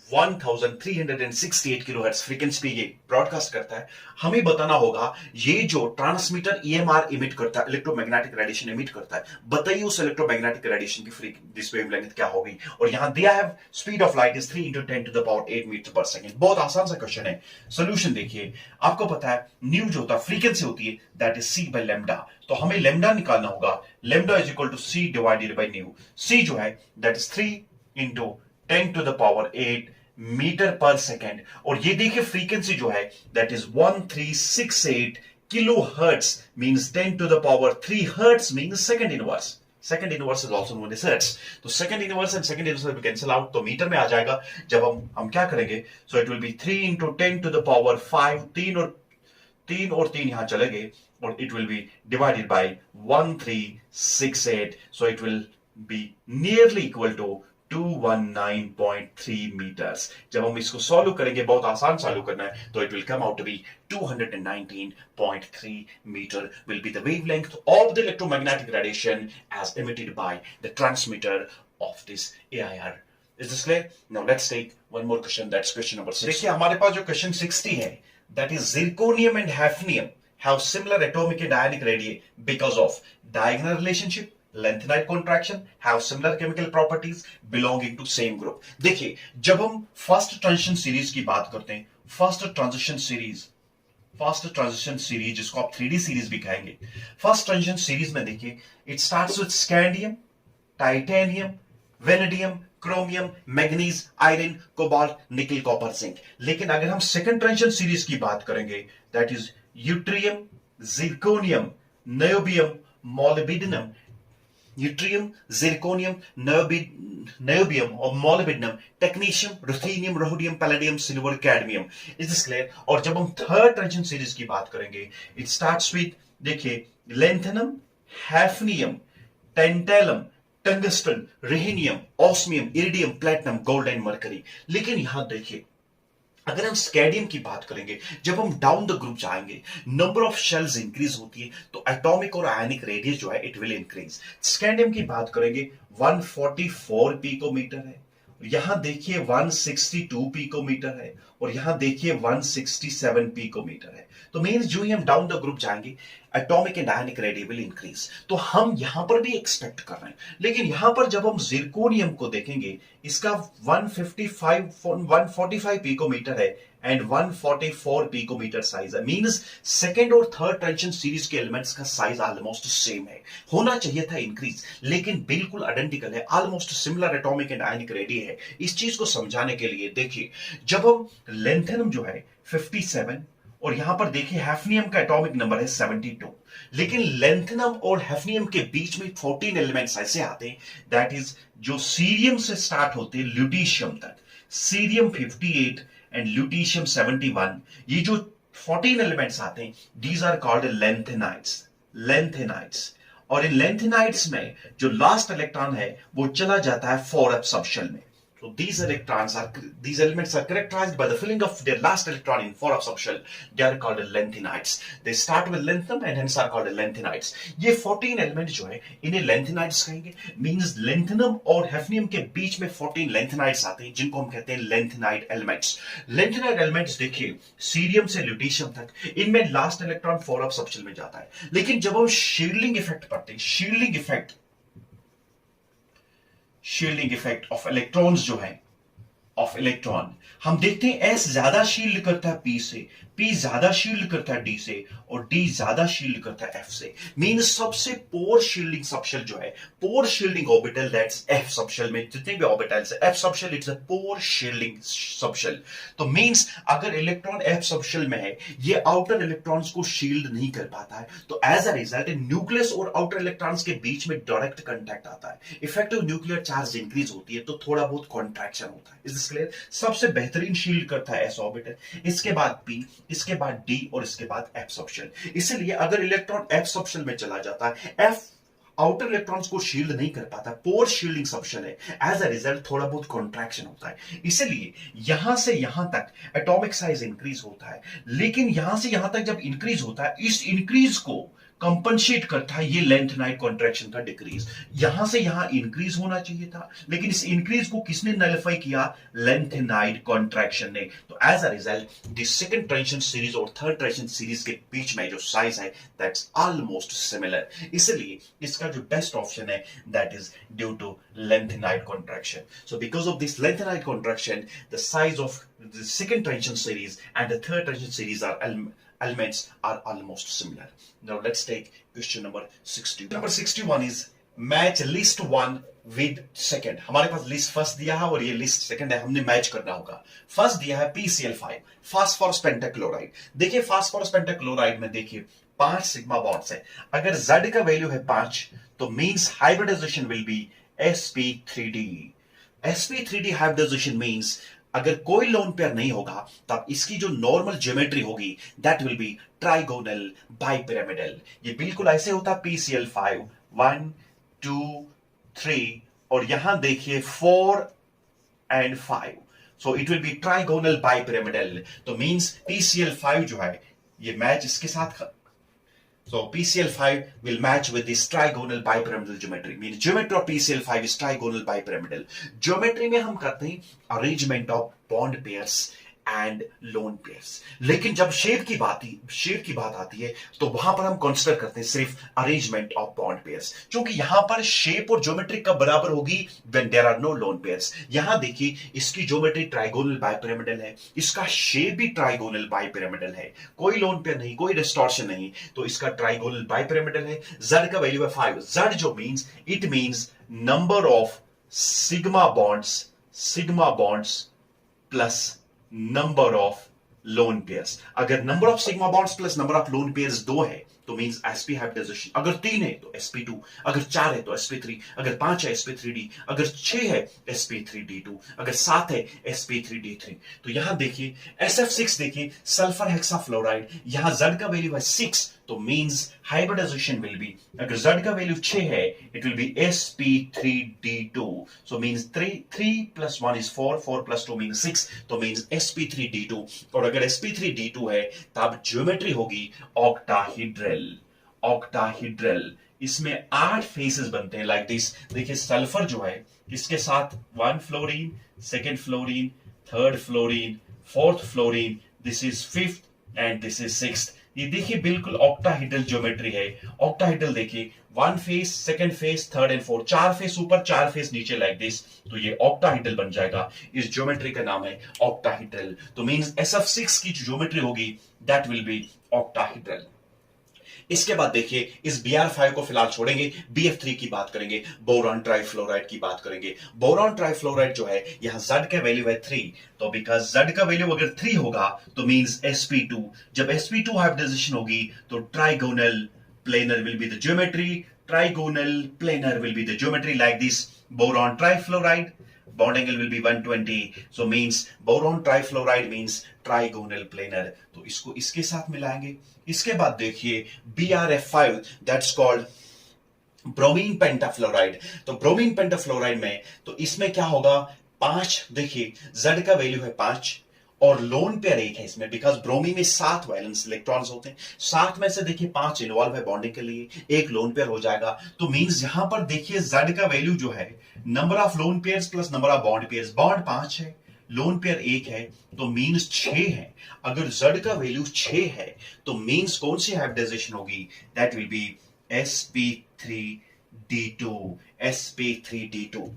1368 किलोहर्ट्ज फ्रीक्वेंसी पे ये ब्रॉडकास्ट करता है। हमें बताना होगा ये जो ट्रांसमीटर ईएमआर इमिट करता है, इलेक्ट्रोमैग्नेटिक रेडिएशन इमिट करता है, बताइए उस इलेक्ट्रोमैग्नेटिक रेडिएशन की दिस वेवलेंथ क्या होगी। और यहां दिया है speed of light is 3 × 10⁸ metre per second. बहुत आसान सा क्वेश्चन है। सोल्यूशन देखिए, आपको पता है न्यू जो होता है फ्रीक्वेंसी होती है that is C by lambda, तो हमें लैम्डा निकालना होगा। Lambda is equal to C divided by nu. C जो है that is 3 × 10⁸ metre per second, और ये देखिए फ्रीक्वेंसी जो है that is 1368 kilo hertz, means 10⁻³ hertz means second inverse. Second inverse is also known as hertz. तो second inverse and second inverse cancel out, तो metre में आ जाएगा। जब हम क्या करेंगे, सो इट विल बी 3 × 10⁵, 3 और 3 यहां चले गए, और it will be divided by 1368, so it will be nearly equal to 219.3 metres. जब हम इसको सॉल्व करेंगे, बहुत आसान सॉल्व करना है, तो it will come out to be 219.3 metre will be the wavelength of the electromagnetic radiation as emitted by the transmitter of this AIR. Is this clear? Now let's take one more question. That's question number 6. देखिए हमारे पास जो question 60 है, that is zirconium and hafnium have similar atomic and ionic radii because of diagonal relationship, lengthenide contraction, have similar chemical properties, belonging to same group. देखिए जब हम first transition series की बात करते हैं, फर्स्ट ट्रांजिशन सीरीज जिसको आप 3D series भी कहेंगे, फर्स्ट ट्रांजिशन सीरीज में देखिए it starts with scandium, titanium, vanadium, chromium, manganese, iron, cobalt, nickel, copper, zinc. लेकिन अगर हम सेकंड ट्रांजिशन सीरीज की बात करेंगे that is yttrium, zirconium, niobium, molybdenum, yttrium, zirconium, niobium और molybdenum, technetium, ruthenium, rhodium, palladium, silver, cadmium. Is this clear? और जब हम थर्ड ट्रांजिशन सीरीज की बात करेंगे इट स्टार्ट्स विद देखिए lanthanum, hafnium, tantalum, tungsten, rhenium, osmium, iridium, platinum, gold and mercury. लेकिन यहां देखिए अगर हम स्कैंडियम की बात करेंगे, जब हम डाउन द ग्रुप जाएंगे, नंबर ऑफ शेल्स इंक्रीज होती है, तो एटॉमिक और आयनिक रेडियस जो है इट विल इंक्रीज। स्कैंडियम की बात करेंगे 144 पिकोमीटर है, यहां देखिए 162 पिकोमीटर है, और यहां देखिए 167 पिकोमीटर है। तो मींस जो ही हम डाउन द ग्रुप जाएंगे atomic and ionic radius will increase. तो हम यहां पर भी एक्सपेक्ट कर रहे हैं। लेकिन यहां पर जब हम जिरकोनियम को देखेंगे, इसका 145 पिकोमीटर है एंड 144 पिकोमीटर साइज है, मींस सेकंड और थर्ड ट्रांजिशन सीरीज के एलिमेंट्स का साइज ऑलमोस्ट सेम है। होना चाहिए था इंक्रीज, लेकिन बिल्कुल आइडेंटिकल है, almost similar atomic and ionic radius है। इस चीज को समझाने के लिए देखिए जब हम लेंथेनम जो है 57 और यहां पर देखिए हैफनियम का एटॉमिक नंबर है 72, लेकिन लेंथेनम और हैफनियम के बीच में 14 एलिमेंट्स ऐसे आते हैं दैट इज जो सीरियम से स्टार्ट होते हैं ल्यूटीशियम तक, सीरियम 58 एंड ल्यूटीशियम 71, ये जो 14 एलिमेंट्स आते हैं दीज आर कॉल्ड लेंथेनाइड्स। और इन लेंथेनाइड्स में जो लास्ट इलेक्ट्रॉन है वो चला जाता है 4s सबशेल में। So these elements are characterized by the filling of their last electron in 4s subshell. They are called lanthanides. They start with lanthanum and hence are called lanthanides. ये 14 elements जो है इन्हें lanthanides कहेंगे। Means lanthanum और hafnium के बीच में 14 lanthanides आते हैं जिनको हम कहते हैं lanthanide elements. Lanthanide elements देखिए सीरियम से ल्यूटीशियम तक, इनमें लास्ट इलेक्ट्रॉन 4s सबशेल में जाता है। लेकिन जब हम शील्डिंग इफेक्ट पढ़ते हैं, शील्डिंग इफेक्ट ऑफ इलेक्ट्रॉन्स जो है ऑफ इलेक्ट्रॉन, हम देखते हैं एस ज्यादा शील्ड करता है पी से, पी ज्यादा शील्ड करता है डी से, और डी ज्यादा शील्ड करता है एफ से। मींस सबसे पोर शील्डिंग सबशेल जो है, poor shielding orbital that's F subshell में जितने भी ऑर्बिटल्स है F subshell it's a poor shielding subshell. तो मींस अगर इलेक्ट्रॉन एफ सबशेल में है, ये आउटर इलेक्ट्रॉन्स को शील्ड नहीं कर पाता है, तो एज अ रिजल्ट न्यूक्लियस और आउटर इलेक्ट्रॉन्स के बीच में डायरेक्ट कांटेक्ट आता है, इफेक्टिव न्यूक्लियर चार्ज इंक्रीज होती है, तो थोड़ा बहुत कॉन्ट्रैक्शन होता है। Is this clear? सबसे बेहतरीन शील्ड करता है एस ऑर्बिटल, इसके बाद पी, इसके बाद डी और इसके बाद एफ सबशेल। इसलिए अगर इलेक्ट्रॉन एफ सबशेल में चला जाता है, एफ आउटर इलेक्ट्रॉन्स को शील्ड नहीं कर पाता, पोर शील्डिंग सबशेल है, एज अ रिजल्ट थोड़ा बहुत कॉन्ट्रैक्शन होता है। इसलिए यहां से यहां तक एटॉमिक साइज इंक्रीज होता है, लेकिन यहां से यहां तक जब इंक्रीज होता है, इस इंक्रीज को कंपनसेट करता है ये लेंथेनाइड कॉन्ट्रैक्शन का डिक्रीज। यहां से यहां इंक्रीज होना चाहिए था, लेकिन इस इंक्रीज को किसने नलिफाई किया? लेंथेनाइड कॉन्ट्रैक्शन ने। तो as a result the second transition series और थर्ड ट्रांजिशन सीरीज के बीच में जो साइज है दैट्स ऑलमोस्ट सिमिलर, इसलिए इसका जो बेस्ट ऑप्शन है that is due to lengthenide contraction. So because of this lengthenide contraction, the size of the second transition series and the third transition series are elements are almost similar. Now let's take question number 60. Number 61 is match list 1 with second. हमारे पास list first दिया है और ये list second है, हमने match करना होगा। First दिया है PCl5 फास्फोरस पेंटाक्लोराइड। देखिए फास्फोरस पेंटाक्लोराइड में देखिए 5 सिग्मा बॉन्ड्स है। अगर Z का वैल्यू है 5 तो means hybridisation will be sp3d। sp3d हाइब्रिडाइजेशन मींस अगर कोई लोन पेयर नहीं होगा तब इसकी जो नॉर्मल ज्योमेट्री होगी that will be trigonal bipyramidal. ये बिल्कुल ऐसे होता PCl5 1 2 3 और यहां देखिए 4 and 5, so it will be trigonal bipyramidal। तो मींस PCl5 जो है ये मैच इसके साथ, so PCl5 will match with this trigonal bipyramidal geometry, means geometry of PCl5 is trigonal bipyramidal। geometry में हम करते हैं arrangement of bond pairs and lone pairs, लेकिन जब शेप की बात आती है तो वहां पर हम कंसीडर करते हैं सिर्फ अरेंजमेंट ऑफ बॉन्ड पेयर्स, क्योंकि यहां पर शेप और ज्योमेट्री कब बराबर होगी? When there are no lone pairs. यहां देखिए इसकी ज्योमेट्री ट्राइगोनल बाइपिरामिडल है, इसका शेप भी ट्राइगोनल बाइपिरामिडल है, कोई लोन पेयर नहीं, कोई डिस्टॉर्शन नहीं, तो इसका ट्राइगोनल बाइपिरामिडल है। z का वैल्यू है 5। z जो means it means number of sigma bonds plus number of lone pairs. अगर number of sigma bonds plus number of lone pairs 2 है तो मींस sp हाइब्रिडाइजेशन। अगर 3 है तो sp2, अगर 4 है तो sp3, अगर 5 है sp3d, अगर 6 है sp3d2, अगर 7 है sp3d3। तो यहां देखिए sf6 देखिए सल्फर हेक्साफ्लोराइड, यहां z का वैल्यू है 6 तो मींस हाइब्रिडाइजेशन विल बी, अगर z का वैल्यू 6 है it will B sp3d2, so means 3 plus 1 is 4, 4 plus 2 means 6, तो मींस sp3d2। और अगर sp3d2 है तब ज्योमेट्री होगी ऑक्टाहीड्रल। इसमें 8 फेसेस बनते हैं लाइक दिस। देखिए सल्फर जो है इसके साथ 1 fluorine, 2nd fluorine, 3rd fluorine, 4th fluorine, this is 5th and this is 6th। ये देखिए बिल्कुल ऑक्टाहीड्रल ज्योमेट्री है। ऑक्टाहीड्रल देखिए 1 face, 2nd face, 3rd and 4th, 4 face ऊपर 4 फेस नीचे लाइक दिस, तो ये ऑक्टाहीड्रल बन जाएगा। इस ज्योमेट्री का नाम है ऑक्टाहीड्रल। तो मींस SF6 की जो ज्योमेट्री होगी दैट विल बी ऑक्टाहीड्रल। इसके बाद देखिए इस Br5 को फिलहाल छोड़ेंगे, BF3 की बात करेंगे, बोरॉन ट्राइफ्लोराइड की बात करेंगे। बोरॉन ट्राइफ्लोराइड जो है यहां Z का वैल्यू है 3, तो बिकॉज Z का वैल्यू अगर 3 होगा तो मींस sp2। जब sp2 हाइब्रिडाइजेशन होगी तो trigonal planar will be the geometry, trigonal planar will be the geometry like this. Boron trifluoride bond angle will be 120, so means boron trifluoride means trigonal planar। तो इसको इसके साथ मिलाएंगे। इसके बाद देखिए BrF5 that's called ब्रोमीन पेंटाफ्लोराइड। तो bromine पेंटाफ्लोराइड में तो इसमें क्या होगा? 5 देखिए Z का वैल्यू है 5 और लोन पेयर 1 है इसमें, बिकॉज ब्रोमीन में 7 वैलेंस इलेक्ट्रॉन्स होते हैं। 7 में से देखिए 5 इन्वॉल्व है बॉन्डिंग के लिए, 1 लोन पेयर हो जाएगा। तो मींस यहां पर देखिए Z का वैल्यू जो है number of lone pairs plus number of bond pairs, bond 5 है, लोन पेयर 1 है, तो मींस 6 है। अगर Z का वैल्यू 6 है तो मींस कौन सी हाइब्रिडाइजेशन होगी? That will B sp3d2।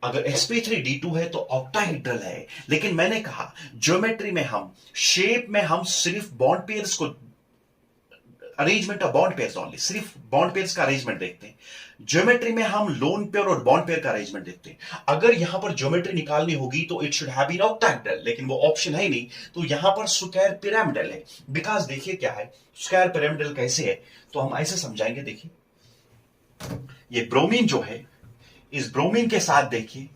अगर sp3d2 है तो ऑक्टाहीड्रल है, लेकिन मैंने कहा ज्योमेट्री में हम शेप में हम सिर्फ बॉन्ड पेयर्स को, arrangement of bond pairs only, सिर्फ बॉन्ड पेयर्स का अरेंजमेंट देखते हैं। ज्योमेट्री में हम लोन पेयर और बॉन्ड पेयर का अरेंजमेंट देखते हैं। अगर यहां पर ज्योमेट्री निकालनी होगी तो it should have been octahedral, लेकिन वो ऑप्शन है नहीं, तो यहां पर स्क्वायर पिरामिडल है। बिकॉज देखिए क्या है स्क्वायर पिरामिडल कैसे है, तो हम ऐसे समझाएंगे। देखिए ये ब्रोमीन जो है, इस ब्रोमीन के साथ देखिए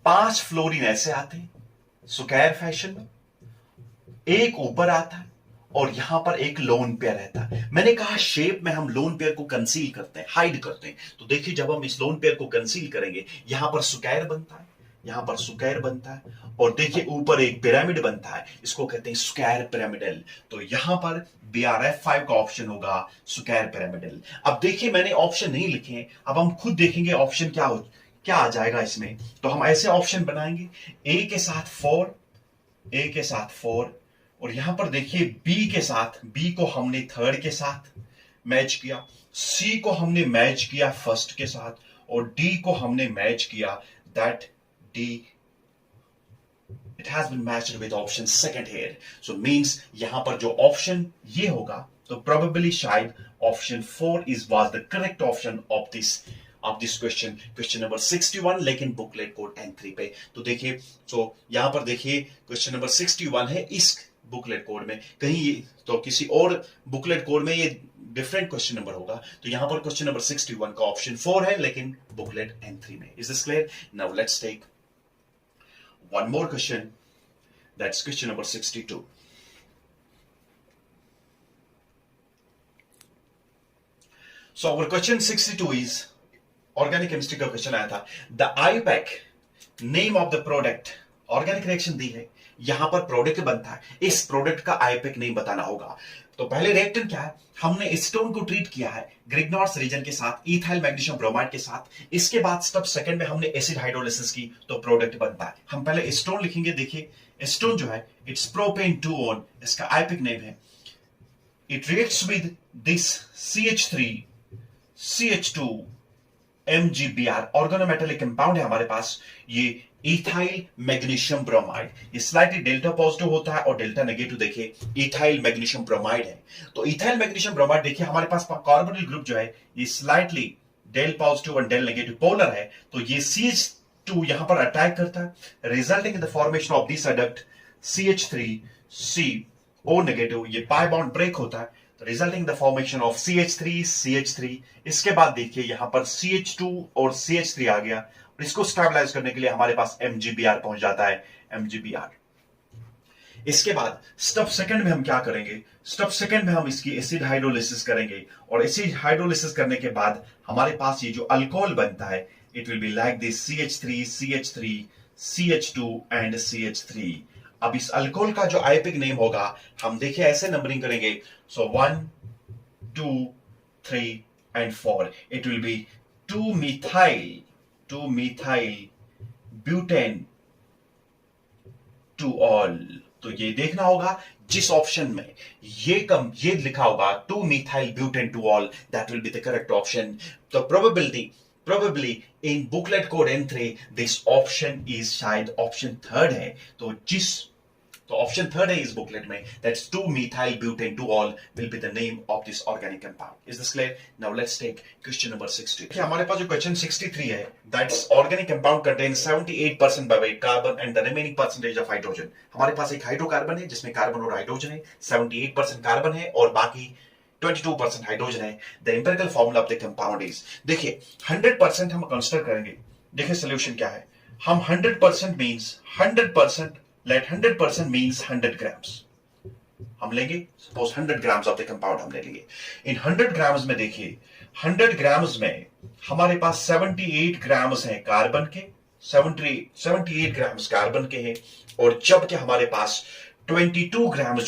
5 फ्लोरीन ऐसे आते हैं स्क्वायर फैशन में, एक ऊपर आता है और यहां पर एक लोन पेयर रहता है। मैंने कहा शेप में हम लोन पेयर को कंसील करते हैं, हाइड करते हैं। तो देखिए जब हम इस लोन पेयर को कंसील करेंगे यहां पर स्क्वायर बनता है, यहां पर स्क्वायर बनता है, और देखिए ऊपर एक पिरामिड बनता है, इसको कहते हैं स्क्वायर पिरामिडल। तो यहां पर BRF5 का ऑप्शन होगा स्क्वायर पिरामिडल। अब देखिए मैंने ऑप्शन नहीं लिखे, अब हम खुद देखेंगे ऑप्शन क्या आ जाएगा इसमें। तो हम ऐसे ऑप्शन बनाएंगे, ए के साथ 4, ए के साथ 4, और यहां पर देखिए बी के साथ, बी को हमने थर्ड के साथ मैच किया, सी को हमने मैच किया फर्स्ट के साथ, और डी को हमने मैच किया, that D it has been matched with option second here. So means यहां पर जो ऑप्शन ये होगा, तो probably शायद option 4 was the correct option of this question number 61, लेकिन बुकलेट कोड N3 पे। तो देखिए, so यहां पर देखिए क्वेश्चन नंबर 61 है इस बुकलेट कोड में, कहीं तो किसी और बुकलेट कोड में ये डिफरेंट क्वेश्चन नंबर होगा। तो यहां पर क्वेश्चन नंबर 61 का ऑप्शन 4 है, लेकिन बुकलेट N3 में। Is this clear? Now let's take one more question, that's question number 62. So our question 62 is organic chemistry का क्वेश्चन आया था। The IPAC name of the product, organic reaction दी है, यहां पर प्रोडक्ट बनता है, इस प्रोडक्ट का आईपैक नेम बताना होगा। तो पहले रिएक्टेंट क्या है, हमने स्टोन को ट्रीट किया है ग्रिग्नॉर्स रीजन के साथ, इथाइल मैग्नीशियम ब्रोमाइड के साथ। इसके बाद स्टेप सेकंड में हमने एसिड हाइड्रोलिसिस की, तो प्रोडक्ट बनता है। हम पहले स्टोन लिखेंगे, देखिए स्टोन जो है इट्स प्रोपेन 2 इसका आईपैक नेम है। It reacts with this CH3 CH2 MgBr, organometallic compound है हमारे पास, ये इथाइल मैग्नीशियम ब्रोमाइड। ये स्लाइटली डेल्टा पॉजिटिव होता है और डेल्टा नेगेटिव, देखिए इथाइल मैग्नीशियम ब्रोमाइड है। तो इथाइल मैग्नीशियम ब्रोमाइड देखिए हमारे पास कार्बोनिल ग्रुप जो है ये स्लाइटली डेल पॉजिटिव और डेल नेगेटिव पोलर है। तो ये CH2 यहां पर अटैक करता है, resulting in the formation of this adduct CH3CO negative, ये पाई बॉन्ड ब्रेक होता है, resulting the formation of CH3 इसके बाद देखिए यहां पर CH2 और CH3 आ गया, और इसको स्टेबलाइज करने के लिए हमारे पास MgBr पहुंच जाता है, MgBr। इसके बाद स्टेप सेकंड में हम क्या करेंगे, स्टेप सेकंड में हम इसकी एसिड हाइड्रोलिसिस करेंगे, और एसिड हाइड्रोलिसिस करने के बाद हमारे पास ये जो अल्कोहल बनता है, it will be like this CH3 CH2 and CH3। अब इस अल्कोहल का जो आईपैक नेम होगा, हम देखिए ऐसे नंबरिंग करेंगे, सो 1 2 3 and 4, it will be 2 methyl butane to all। तो ये देखना होगा जिस ऑप्शन में ये लिखा होगा 2 methyl butane to all, that will be the correct option। तो probably in booklet code N3 this option is शायद ऑप्शन 3 है। तो ऑप्शन 3 है इस बुकलेट में, that's 2 methyl butane to all will be the name of this organic compound। Is this clear? Now let's take question number 63। हमारे पास जो question 63 है, that's organic compound contains 78% by weight carbon and the remaining percentage of hydrogen। हमारे पास एक hydrocarbon है जिसमें carbon और hydrogen है, 78% कार्बन है और बाकी 22% हाइड्रोजन है। The empirical formula of the compound is, देखिए 100% हम कंसीडर करेंगे। देखिए सोल्यूशन क्या है, हम 100% मींस 100%, लेट 100% मींस 100 ग्राम्स हम लेंगे। Suppose 100 grams of the compound हमने लिए। इन 100 ग्राम्स में देखिए 100 ग्राम्स में हमारे पास 78 ग्राम्स हैं कार्बन के, 78 ग्राम्स कार्बन के हैं, और जबकि हमारे पास 22 ग्राम्स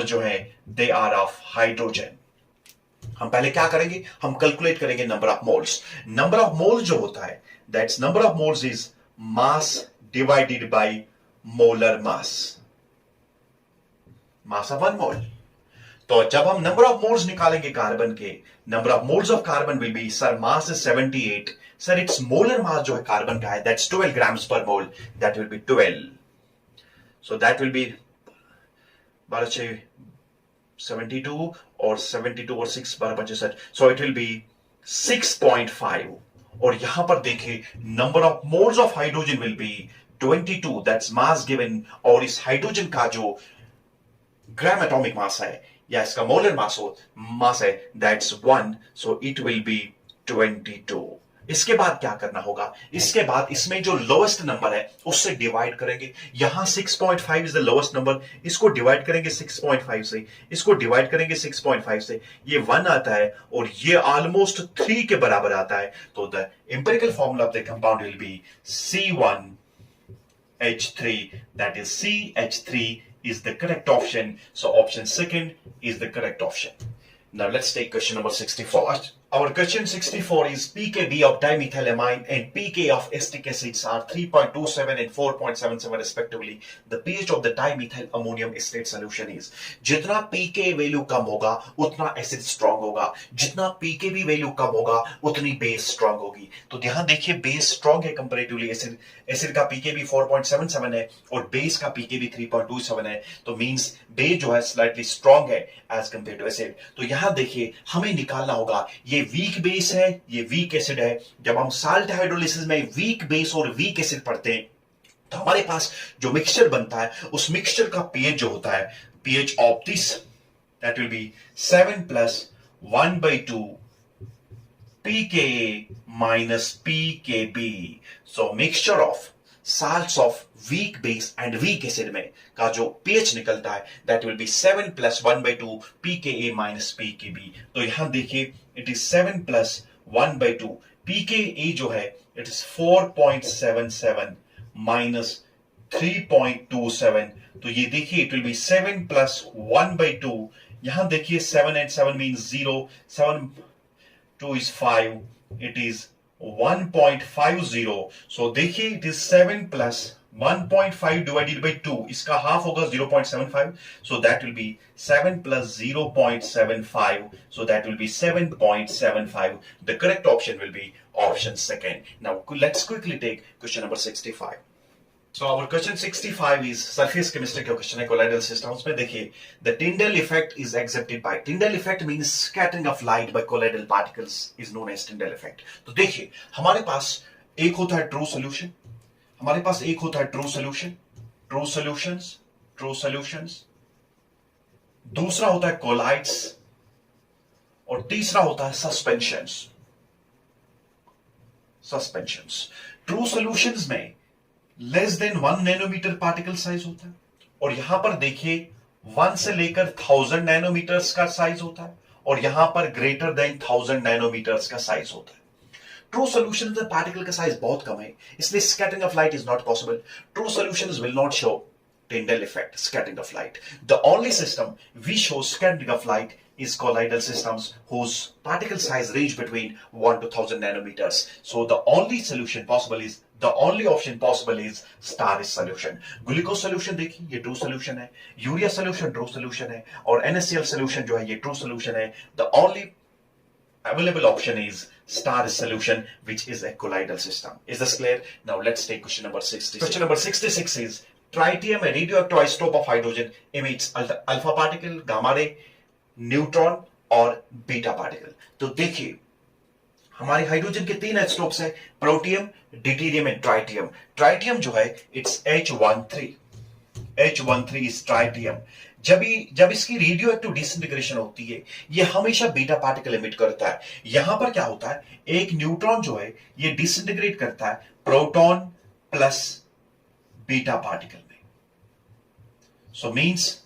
जो है दे आर ऑफ हाइड्रोजन। हम पहले क्या करेंगे, हम कैलकुलेट करेंगे number of moles. Number of moles जो होता है, that's number of moles is mass divided by molar mass of 1 mole. तो जब हम नंबर ऑफ मोल्स निकालेंगे कार्बन के, number of moles of carbon will be, sir mass is 78, sir it's molar mass जो है कार्बन का है, that's 12 grams per mole, that will be 12। So that will be 72 और 6 12 बचे sir, so it will B 6.5। और यहां पर देखिए number of moles of hydrogen will be 22, that's mass given, और इस हाइड्रोजन का जो ग्राम एटॉमिक मास है या इसका मोलर मास है, that's 1, so it will B 22। इसके बाद क्या करना होगा, इसके बाद इसमें जो लोएस्ट नंबर है उससे डिवाइड करेंगे। यहां 6.5 इज द लोएस्ट नंबर, इसको डिवाइड करेंगे 6.5 से, इसको डिवाइड करेंगे 6.5 से, ये 1 आता है और ये ऑलमोस्ट 3 के बराबर आता है। तो the empirical formula of the compound will be C1H3, that is CH3 is the correct option. So option second is the correct option. Now let's take question number 64. Our question 64 is pKb of dimethylamine and pK of acetic acids are 3.27 and 4.77 respectively. The pH of the dimethyl ammonium acetate solution is. जितना pK value कम होगा उतना acid strong होगा, जितना pKb value कम होगा उतनी base strong होगी। तो ध्यान देखिए बेस स्ट्रांग है कंपैरेटिवली एसिड, एसिड का pKb 4.77 है और बेस का pKb 3.27 है, तो मींस बेस जो है स्लाइटली स्ट्रांग है एज कंपेयर टू एसिड। तो यहां देखिए हमें निकालना होगा ये वीक बेस है, ये वीक एसिड है। जब हम साल्ट हाइड्रोलिसिस में वीक बेस और वीक एसिड पढ़ते हैं तो हमारे पास जो मिक्सचर बनता है उस मिक्सचर का पीएच जो होता है, pH of this that will B 7 + 1/2 pKa minus pKb. So mixture of salts of weak base and weak acid में का जो pH निकलता है that will be 7 + 1/2 pKa minus pKb. तो यहां देखिए it is 7 + 1/2 pKa जो है it is 4.77 minus 3.27. तो ये देखिए it will be 7 + 1/2. यहां देखिए 7 and 7 means 0, 7 2 is 5, it is 1.50. So देखिए it is 7 + 1.5 divided by 2, इसका हाफ होगा 0.75, so that will be 7 + 0.75, so that will be 7.75. The correct option will be option second. Now let's quickly take question number 65. So our question 65 is surface chemistry का question है, colloidal systems में देखिए the Tyndall effect is exerted by, Tyndall effect means scattering of light by colloidal particles is known as Tyndall effect. तो देखिए हमारे पास एक होता है ट्रू सोल्यूशन, हमारे पास एक होता है ट्रू सोल्यूशन, ट्रू सॉल्यूशंस, दूसरा होता है कोलाइड्स और तीसरा होता है सस्पेंशंस। ट्रू सॉल्यूशंस में less than 1 nanometre particle size होता है और यहां पर देखिए 1 से लेकर 1000 नैनोमीटर्स का साइज होता है और यहां पर ग्रेटर देन 1000 नैनोमीटर्स का साइज होता है। ट्रू सॉल्यूशन में पार्टिकल का साइज बहुत कम है, इसलिए scattering of light is not possible. True solutions will not show Tyndall effect, scattering of light. The only system we show scattering of light is colloidal systems whose particle size range between 1 to 1000 nanometers. So the only option possible is starry solution. Glucose solution देखिए ये true solution है, urea solution true solution है और NaCl solution जो है ये true solution है। The only available option is starry solution which is a colloidal system. Is this clear? Now let's take question number 66. Question number 66 is tritium, a radioactive isotope of hydrogen, emits alpha particle, gamma ray, neutron और beta particle. तो देखिए हमारे hydrogen के 3 isotopes हैं, protium, deuterium and tritium. Tritium जो है it's H13 is tritium. जब इसकी रेडियोएक्टिव डिसइंटीग्रेशन होती है ये हमेशा बीटा पार्टिकल एमिट करता है। यहां पर क्या होता है, एक न्यूट्रॉन जो है ये डिसइंटीग्रेट करता है प्रोटॉन प्लस बीटा पार्टिकल में। सो मींस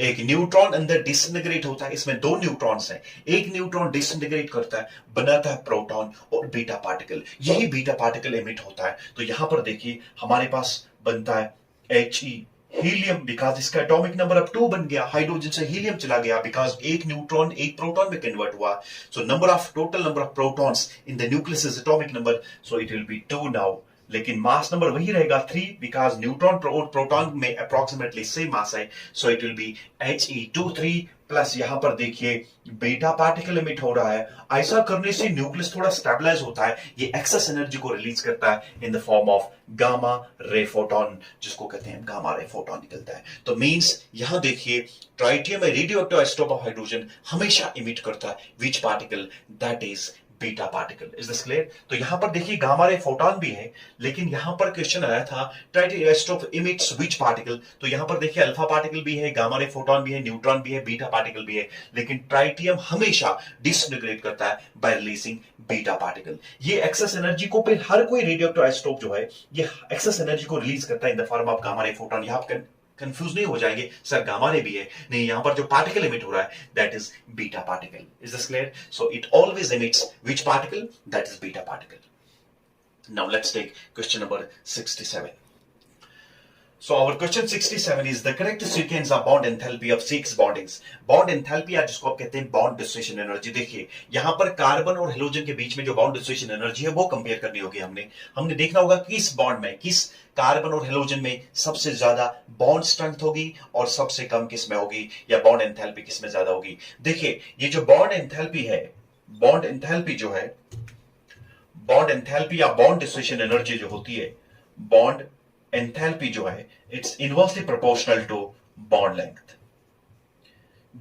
एक न्यूट्रॉन अंदर डिसइंटीग्रेट होता है, इसमें 2 न्यूट्रॉन्स हैं, एक न्यूट्रॉन डिसइंटीग्रेट करता है बनाता है प्रोटॉन और बीटा पार्टिकल, यही बीटा पार्टिकल एमिट होता है। तो यहां पर देखिए हमारे पास बनता है He हीलियम, बिकॉज इसका एटॉमिक नंबर अब 2 बन गया, हाइड्रोजन से हीलियम चला गया बिकॉज एक न्यूट्रॉन एक प्रोटॉन में कन्वर्ट हुआ। So total number of protons in the nucleus is atomic number, so it will be 2 now, लेकिन मास नंबर वही रहेगा 3 बिकॉज न्यूट्रॉन और प्रोटॉन में अप्रोक्सीमेटली सेम मास है। सो it will B He23 plus यहां पर देखिए बीटा पार्टिकल एमिट हो रहा है। ऐसा करने से न्यूक्लियस थोड़ा स्टेबलाइज होता है, ये एक्सेस एनर्जी को रिलीज करता है in the form of gamma ray photon, जिसको कहते हैं गामा रे फोटोन निकलता है। तो मींस यहां देखिए tritium radioactive isotope of hydrogen हमेशा एमिट करता है which particle, that is beta particle. Is this clear? तो यहां पर देखिए गामा रे फोटॉन भी है, लेकिन यहां पर क्वेश्चन आया था tritium isotope emits which particle. तो यहां पर देखिए अल्फा पार्टिकल भी है, गामा रे फोटॉन भी है, न्यूट्रॉन भी है, बीटा पार्टिकल भी है, लेकिन ट्राइटियम हमेशा डिसइंटीग्रेट करता है बाय रिलीजिंग बीटा पार्टिकल। ये एक्सेस एनर्जी को फिर हर कोई रेडियोएक्टिव आइसोटोप जो है ये एक्सेस एनर्जी को रिलीज करता है in the form of gamma ray photon. यहां पर कंफ्यूज नहीं हो जाएंगे सर गामा रे भी है, नहीं, यहां पर जो पार्टिकल एमिट हो रहा है that is beta particle. Is this clear? So it always emits which particle? That is beta particle. Now let's take question number 67. So our question 67 is the correct sequence of bond enthalpy of 6 bondings. Bond enthalpy या जिसको आप कहते हैं bond dissociation energy। देखिए यहां पर carbon और halogen के बीच में जो bond dissociation energy है वो कंपेयर करनी होगी। हमने देखना होगा किस बॉन्ड में, किस कार्बन और हेलोजन में सबसे ज्यादा बॉन्ड स्ट्रेंथ होगी और सबसे कम किस में होगी, या बॉन्ड एंथैल्पी किस में ज्यादा होगी। देखिए ये जो बॉन्ड एंथैल्पी है, बॉन्ड एंथैल्पी जो है, बॉन्ड एंथैल्पी या बॉन्ड डिसोसिएशन एनर्जी जो होती है, बॉन्ड एंथैल्पी जो है it's inversely proportional to bond length.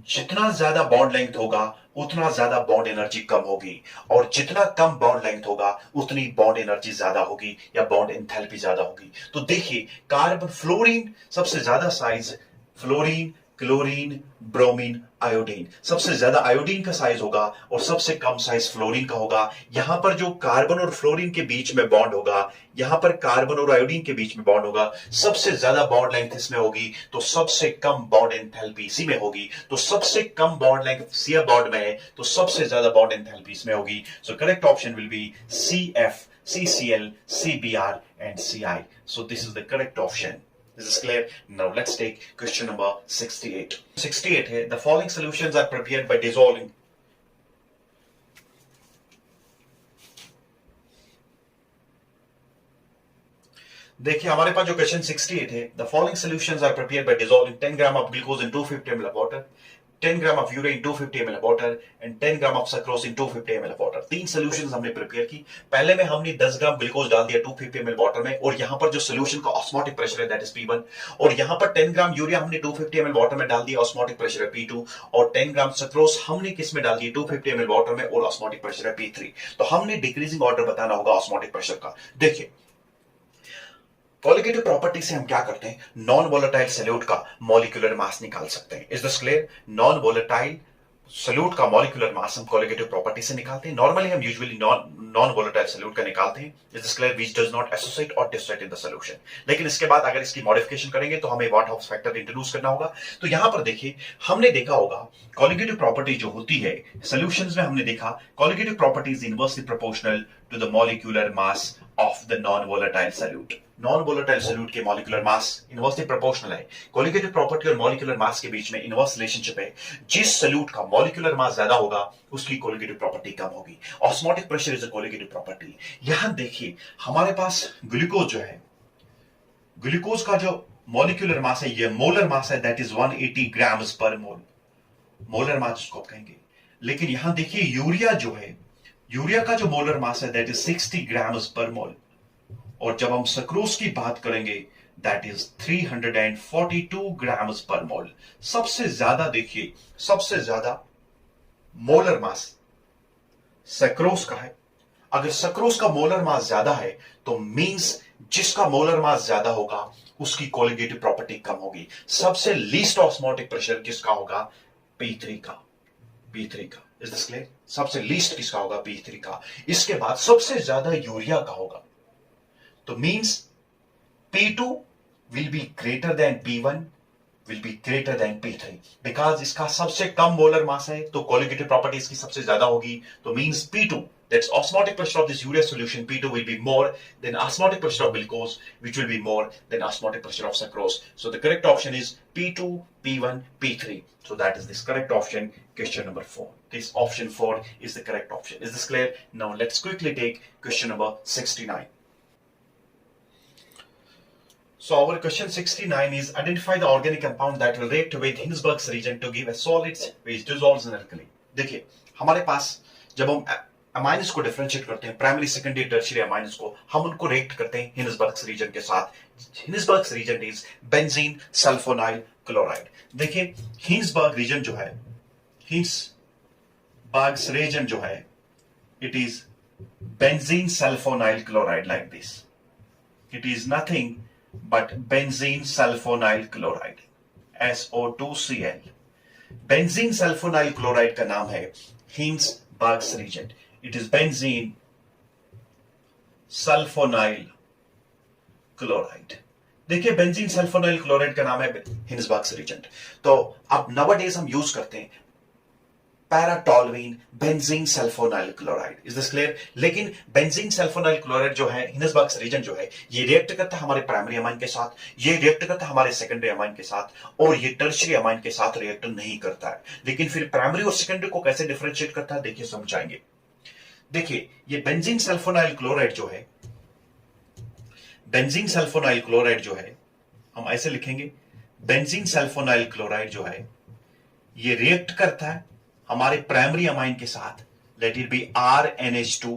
जितना ज्यादा बॉन्ड लेंथ होगा उतना ज्यादा बॉन्ड एनर्जी कम होगी, और जितना कम बॉन्ड लेंथ होगा उतनी बॉन्ड एनर्जी ज्यादा होगी या बॉन्ड एंथैल्पी ज्यादा होगी। तो देखिए कार्बन, फ्लोरीन सबसे ज्यादा size, fluorine, chlorine, bromine, iodine, सबसे ज्यादा आयोडीन का साइज होगा और सबसे कम साइज फ्लोरीन का होगा। यहां पर जो कार्बन और फ्लोरीन के बीच में बॉन्ड होगा, यहां पर कार्बन और आयोडीन के बीच में बॉन्ड होगा, सबसे ज्यादा बॉन्ड लेंथ इसमें होगी, तो सबसे कम बॉन्ड एंथैल्पी इसी में होगी। तो सबसे कम बॉन्ड लेंथ सी बॉन्ड में है तो सबसे ज्यादा बॉन्ड एंथैल्पी इसमें होगी। So correct option will B CF, CCl, CBr and Ci. So this is the correct option. This is clear. Now let's take question number 68. 68 है, the following solutions are prepared by dissolving. देखिए हमारे पास जो question 68 है, the following solutions are prepared by dissolving 10 gram of glucose in 250 ml of water, 10 gram of urea in 250 ml of water and 10 gram of sucrose in 250 ml of water। तीन solutions हमने prepare की। पहले में हमने 10 gram glucose डाल दिया 250 ml water में, और यहां पर जो सॉल्यूशन का ऑस्मोटिक प्रेशर है दैट इज P1, और यहां पर 10 ग्राम यूरिया हमने 250 ml वाटर में डाल दिया, ऑस्मोटिक प्रेशर है P2, और 10 ग्राम सक्रोज हमने किस में डाल दिया 250 ml वाटर में और ऑस्मोटिक प्रेशर है P3। तो हमने डिक्रीजिंग ऑर्डर बताना होगा ऑस्मोटिक प्रेशर का। देखिए कॉलिगेटिव प्रॉपर्टी से हम क्या करते हैं, नॉन वोलेटाइल सॉल्यूट का मॉलिक्यूलर मास निकाल सकते हैं। Is this clear? Non volatile solute का मॉलिक्यूलर मास हम कॉलिगेटिव प्रॉपर्टी से निकालते हैं। नॉर्मली हम यूजुअली नॉन वोलेटाइल सॉल्यूट का निकालते हैं। Is this clear? Which does not associate और डिसोसिएट इन द सॉल्यूशन। लेकिन इसके बाद अगर इसकी मॉडिफिकेशन करेंगे तो हमें वाट हाउस फैक्टर इंट्रोड्यूस करना होगा। तो यहां पर देखिए हमने देखा होगा कॉलिगेटिव प्रॉपर्टी जो होती है सॉल्यूशंस में, हमने देखा colligative property is inversely proportional to the molecular mass of the non volatile solute. Non volatile solute के मॉलिक्यूलर मास इनवर्सली प्रोपोर्शनल है। कॉलिगेटिव प्रॉपर्टी और मॉलिक्यूलर मास के बीच में इनवर्स रिलेशनशिप है। जिस सॉल्यूट का मॉलिक्यूलर मास ज्यादा होगा उसकी कॉलिगेटिव प्रॉपर्टी कम होगी। Osmotic pressure is a colligative property. यहां देखिए हमारे पास ग्लूकोज जो है, ग्लूकोज का जो मॉलिक्यूलर मास है, ये मोलर मास है that is 180 grams per mole, molar mass जिसको आप कहेंगे। लेकिन यहां देखिए यूरिया जो है, यूरिया का जो मोलर मास है दैट इज 60 ग्राम्स पर मोल, और जब हम सक्रोज की बात करेंगे दैट इज 342 ग्राम्स पर मोल। सबसे ज्यादा देखिए, सबसे ज्यादा मोलर मास सक्रोज का है। अगर सक्रोज का मोलर मास ज्यादा है तो मींस जिसका मोलर मास ज्यादा होगा उसकी कॉलिगेटिव प्रॉपर्टी कम होगी। सबसे लीस्ट ऑस्मोटिक प्रेशर किसका होगा? P3 का, P3 का। Is this clear? सबसे लीस्ट किसका होगा? P3 का। इसके बाद सबसे ज्यादा यूरिया का होगा। तो means P2 will be greater than P1 will be greater than P3 because इसका सबसे कम मोलर मास है तो कॉलिगेटिव प्रॉपर्टी इसकी सबसे ज्यादा होगी। तो means P2, that's osmotic pressure of this urea solution, P2 will be more than osmotic pressure of glucose, which will be more than osmotic pressure of sucrose. So the correct option is P2, P1, P3. So that is this correct option, question number 4. This option 4 is the correct option. Is this clear? Now let's quickly take question number 69. So our question 69 is identify the organic compound that will react with Hinsberg's reagent to give a solid which dissolves in alkali. देखिए हमारे पास जब हम amines को differentiate करते हैं, primary secondary tertiary amines को, हम उनको रिएक्ट करते हैं हिंसबर्ग्स रीजन के साथ। Hinsberg's reagent is benzene sulfonyl chloride. देखिए हिंसबर्ग रीजन जो है, हिंसबर्ग्स रीजन जो है it is benzene sulfonyl chloride like this. It is nothing but benzene sulfonyl chloride, SO2Cl. Benzene sulfonyl chloride का नाम है Hinsberg's reagent. It is benzene sulfonyl chloride. देखिए benzene sulfonyl chloride का नाम है हिंसबर्ग्स रीजेंट. तो अब नाउअडेज हम यूज करते हैं paratoluene benzene sulfonyl chloride. Is this clear? लेकिन बेंजीन सल्फोनाइल क्लोराइड जो है हिंसबर्ग्स रीजेंट जो है ये रिएक्ट करता है हमारे प्राइमरी अमाइन के साथ, ये रिएक्ट करता है हमारे सेकेंडरी अमाइन के साथ, और ये टर्शियरी अमाइन के साथ रिएक्ट नहीं करता है. लेकिन फिर प्राइमरी और सेकेंडरी को कैसे डिफरेंशिएट करता है देखिए समझाएंगे. देखिए ये बेंजीन सल्फोनाइल क्लोराइड जो है, बेंजीन सल्फोनाइल क्लोराइड जो है हम ऐसे लिखेंगे, बेंजीन सल्फोनाइल क्लोराइड जो है ये रिएक्ट करता है हमारे प्राइमरी अमाइन के साथ. Let it be RNH2.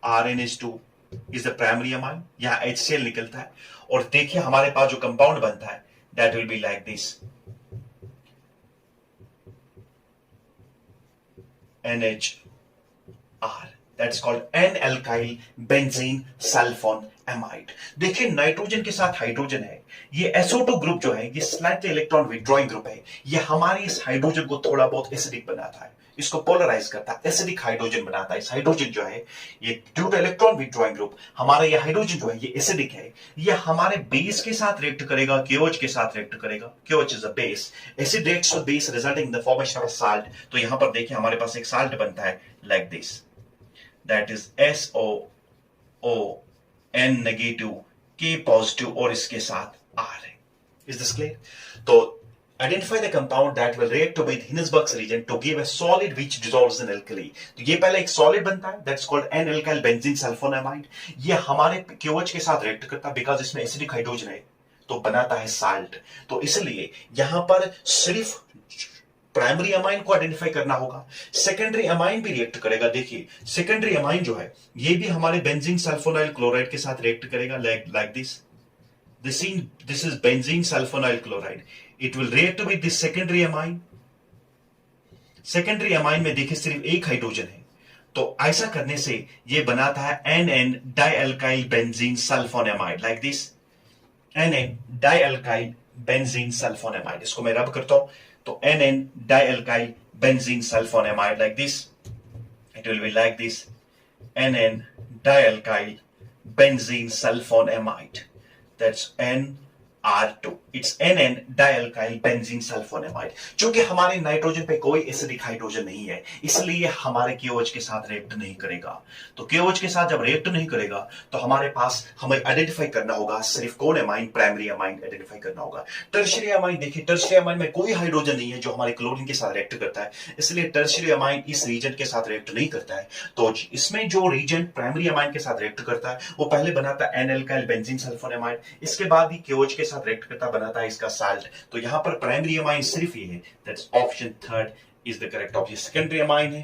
RNH2 is the primary amine. यहां HCl निकलता है और देखिए हमारे पास जो कंपाउंड बनता है that will be like this, NHR. That's called N-alkyl benzene sulfonamide. देखिए नाइट्रोजन के साथ हाइड्रोजन है, ये SO2 ग्रुप जो है ये स्लाइटली इलेक्ट्रॉन विड्रॉइंग ग्रुप है. ये हमारे इस हाइड्रोजन को थोड़ा बहुत एसिडिक बनाता है, इसको पोलराइज करता है, एसिडिक हाइड्रोजन बनाता है. इस हाइड्रोजन जो है ये due two electron withdrawing group हमारा ये हाइड्रोजन जो है ये एसिडिक है. ये हमारे बेस के साथ रिएक्ट करेगा, KOH के साथ रिएक्ट करेगा. KOH is a base. Acid reacts with base resulting in the formation of a salt. तो यहां पर देखिए हमारे पास एक साल्ट बनता है like this, that is SOON negative, K positive और इसके साथ R है. Is this clear? तो identify the compound that will react with Hinsberg's reagent to give a solid which dissolves in alkali. तो ये पहले एक solid बनता है that's called N-alkyl benzene sulfonamide. ये हमारे KOH के साथ रिएक्ट करता है बिकॉज इसमें एसिडिक हाइड्रोजन है तो बनाता है साल्ट. तो इसलिए यहां पर सिर्फ प्राइमरी अमाइन को आइडेंटिफाई करना होगा, सेकेंडरी अमाइन भी रिएक्ट करेगा. देखिए सेकेंडरी अमाइन जो है ये भी हमारे बेंजीन सल्फोनाइल क्लोराइड के साथ रिएक्ट करेगा like this. This is benzene sulfonyl chloride. It will react with this secondary amine. Secondary amine में देखिए सिर्फ एक हाइड्रोजन है, तो ऐसा करने से ये बनाता है NN dialkyl benzene sulfonamide like this. NN dialkyl benzene sulfonamide. इसको मैं रब करता हूं तो NN dialkyl benzene sulfonamide like this. It will be like this. NN dialkyl benzene sulfonamide. That's NR2. It's NN dialkyl benzene sulfonamide. क्योंकि हमारे nitrogen पे कोई एसिडिक हाइड्रोजन नहीं है इसलिए हमारे KOH के साथ रिएक्ट नहीं करेगा. तो KOH के साथ जब रिएक्ट नहीं करेगा तो हमारे पास हमें आइडेंटिफाई करना होगा सिर्फ कौन अमाइन, प्राइमरी अमाइन आइडेंटिफाई करना होगा. टर्शियरी अमाइन देखिए, टर्शियरी अमाइन में कोई हाइड्रोजन नहीं है जो हमारे क्लोरीन के साथ रिएक्ट करता है, इसलिए टर्शियरी अमाइन इस रीजन के साथ रिएक्ट नहीं करता है. तो इसमें जो रीजन प्राइमरी अमाइन के साथ रिएक्ट करता है वो पहले बनाता है N-alkyl benzene sulfonamide, इसके बाद ही KOH के साथ रिएक्ट करता बनाता है इसका साल्ट. तो यहां पर प्राइमरी अमाइन सिर्फ ये है. That's option third is the correct option. Secondary amine है,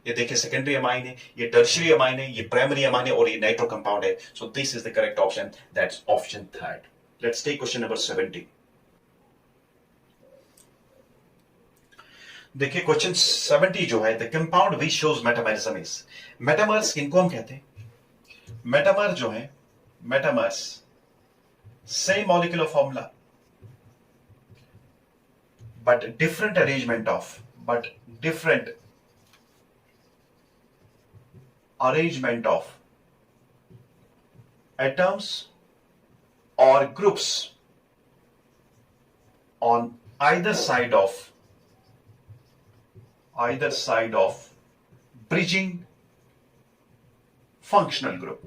ये देखिए सेकेंडरी अमाइन है, ये टर्शियरी अमाइन है, ये प्राइमरी अमाइन है और ये नाइट्रो कंपाउंड है. So this is the correct option. That's option third. Let's take question number 70. देखिए क्वेश्चन 70 जो है, the compound which shows metamerism is. Metamers किनको हम कहते हैं? मेटामर जो है, metamers same molecular formula but different arrangement of atoms or groups on either side of bridging functional group.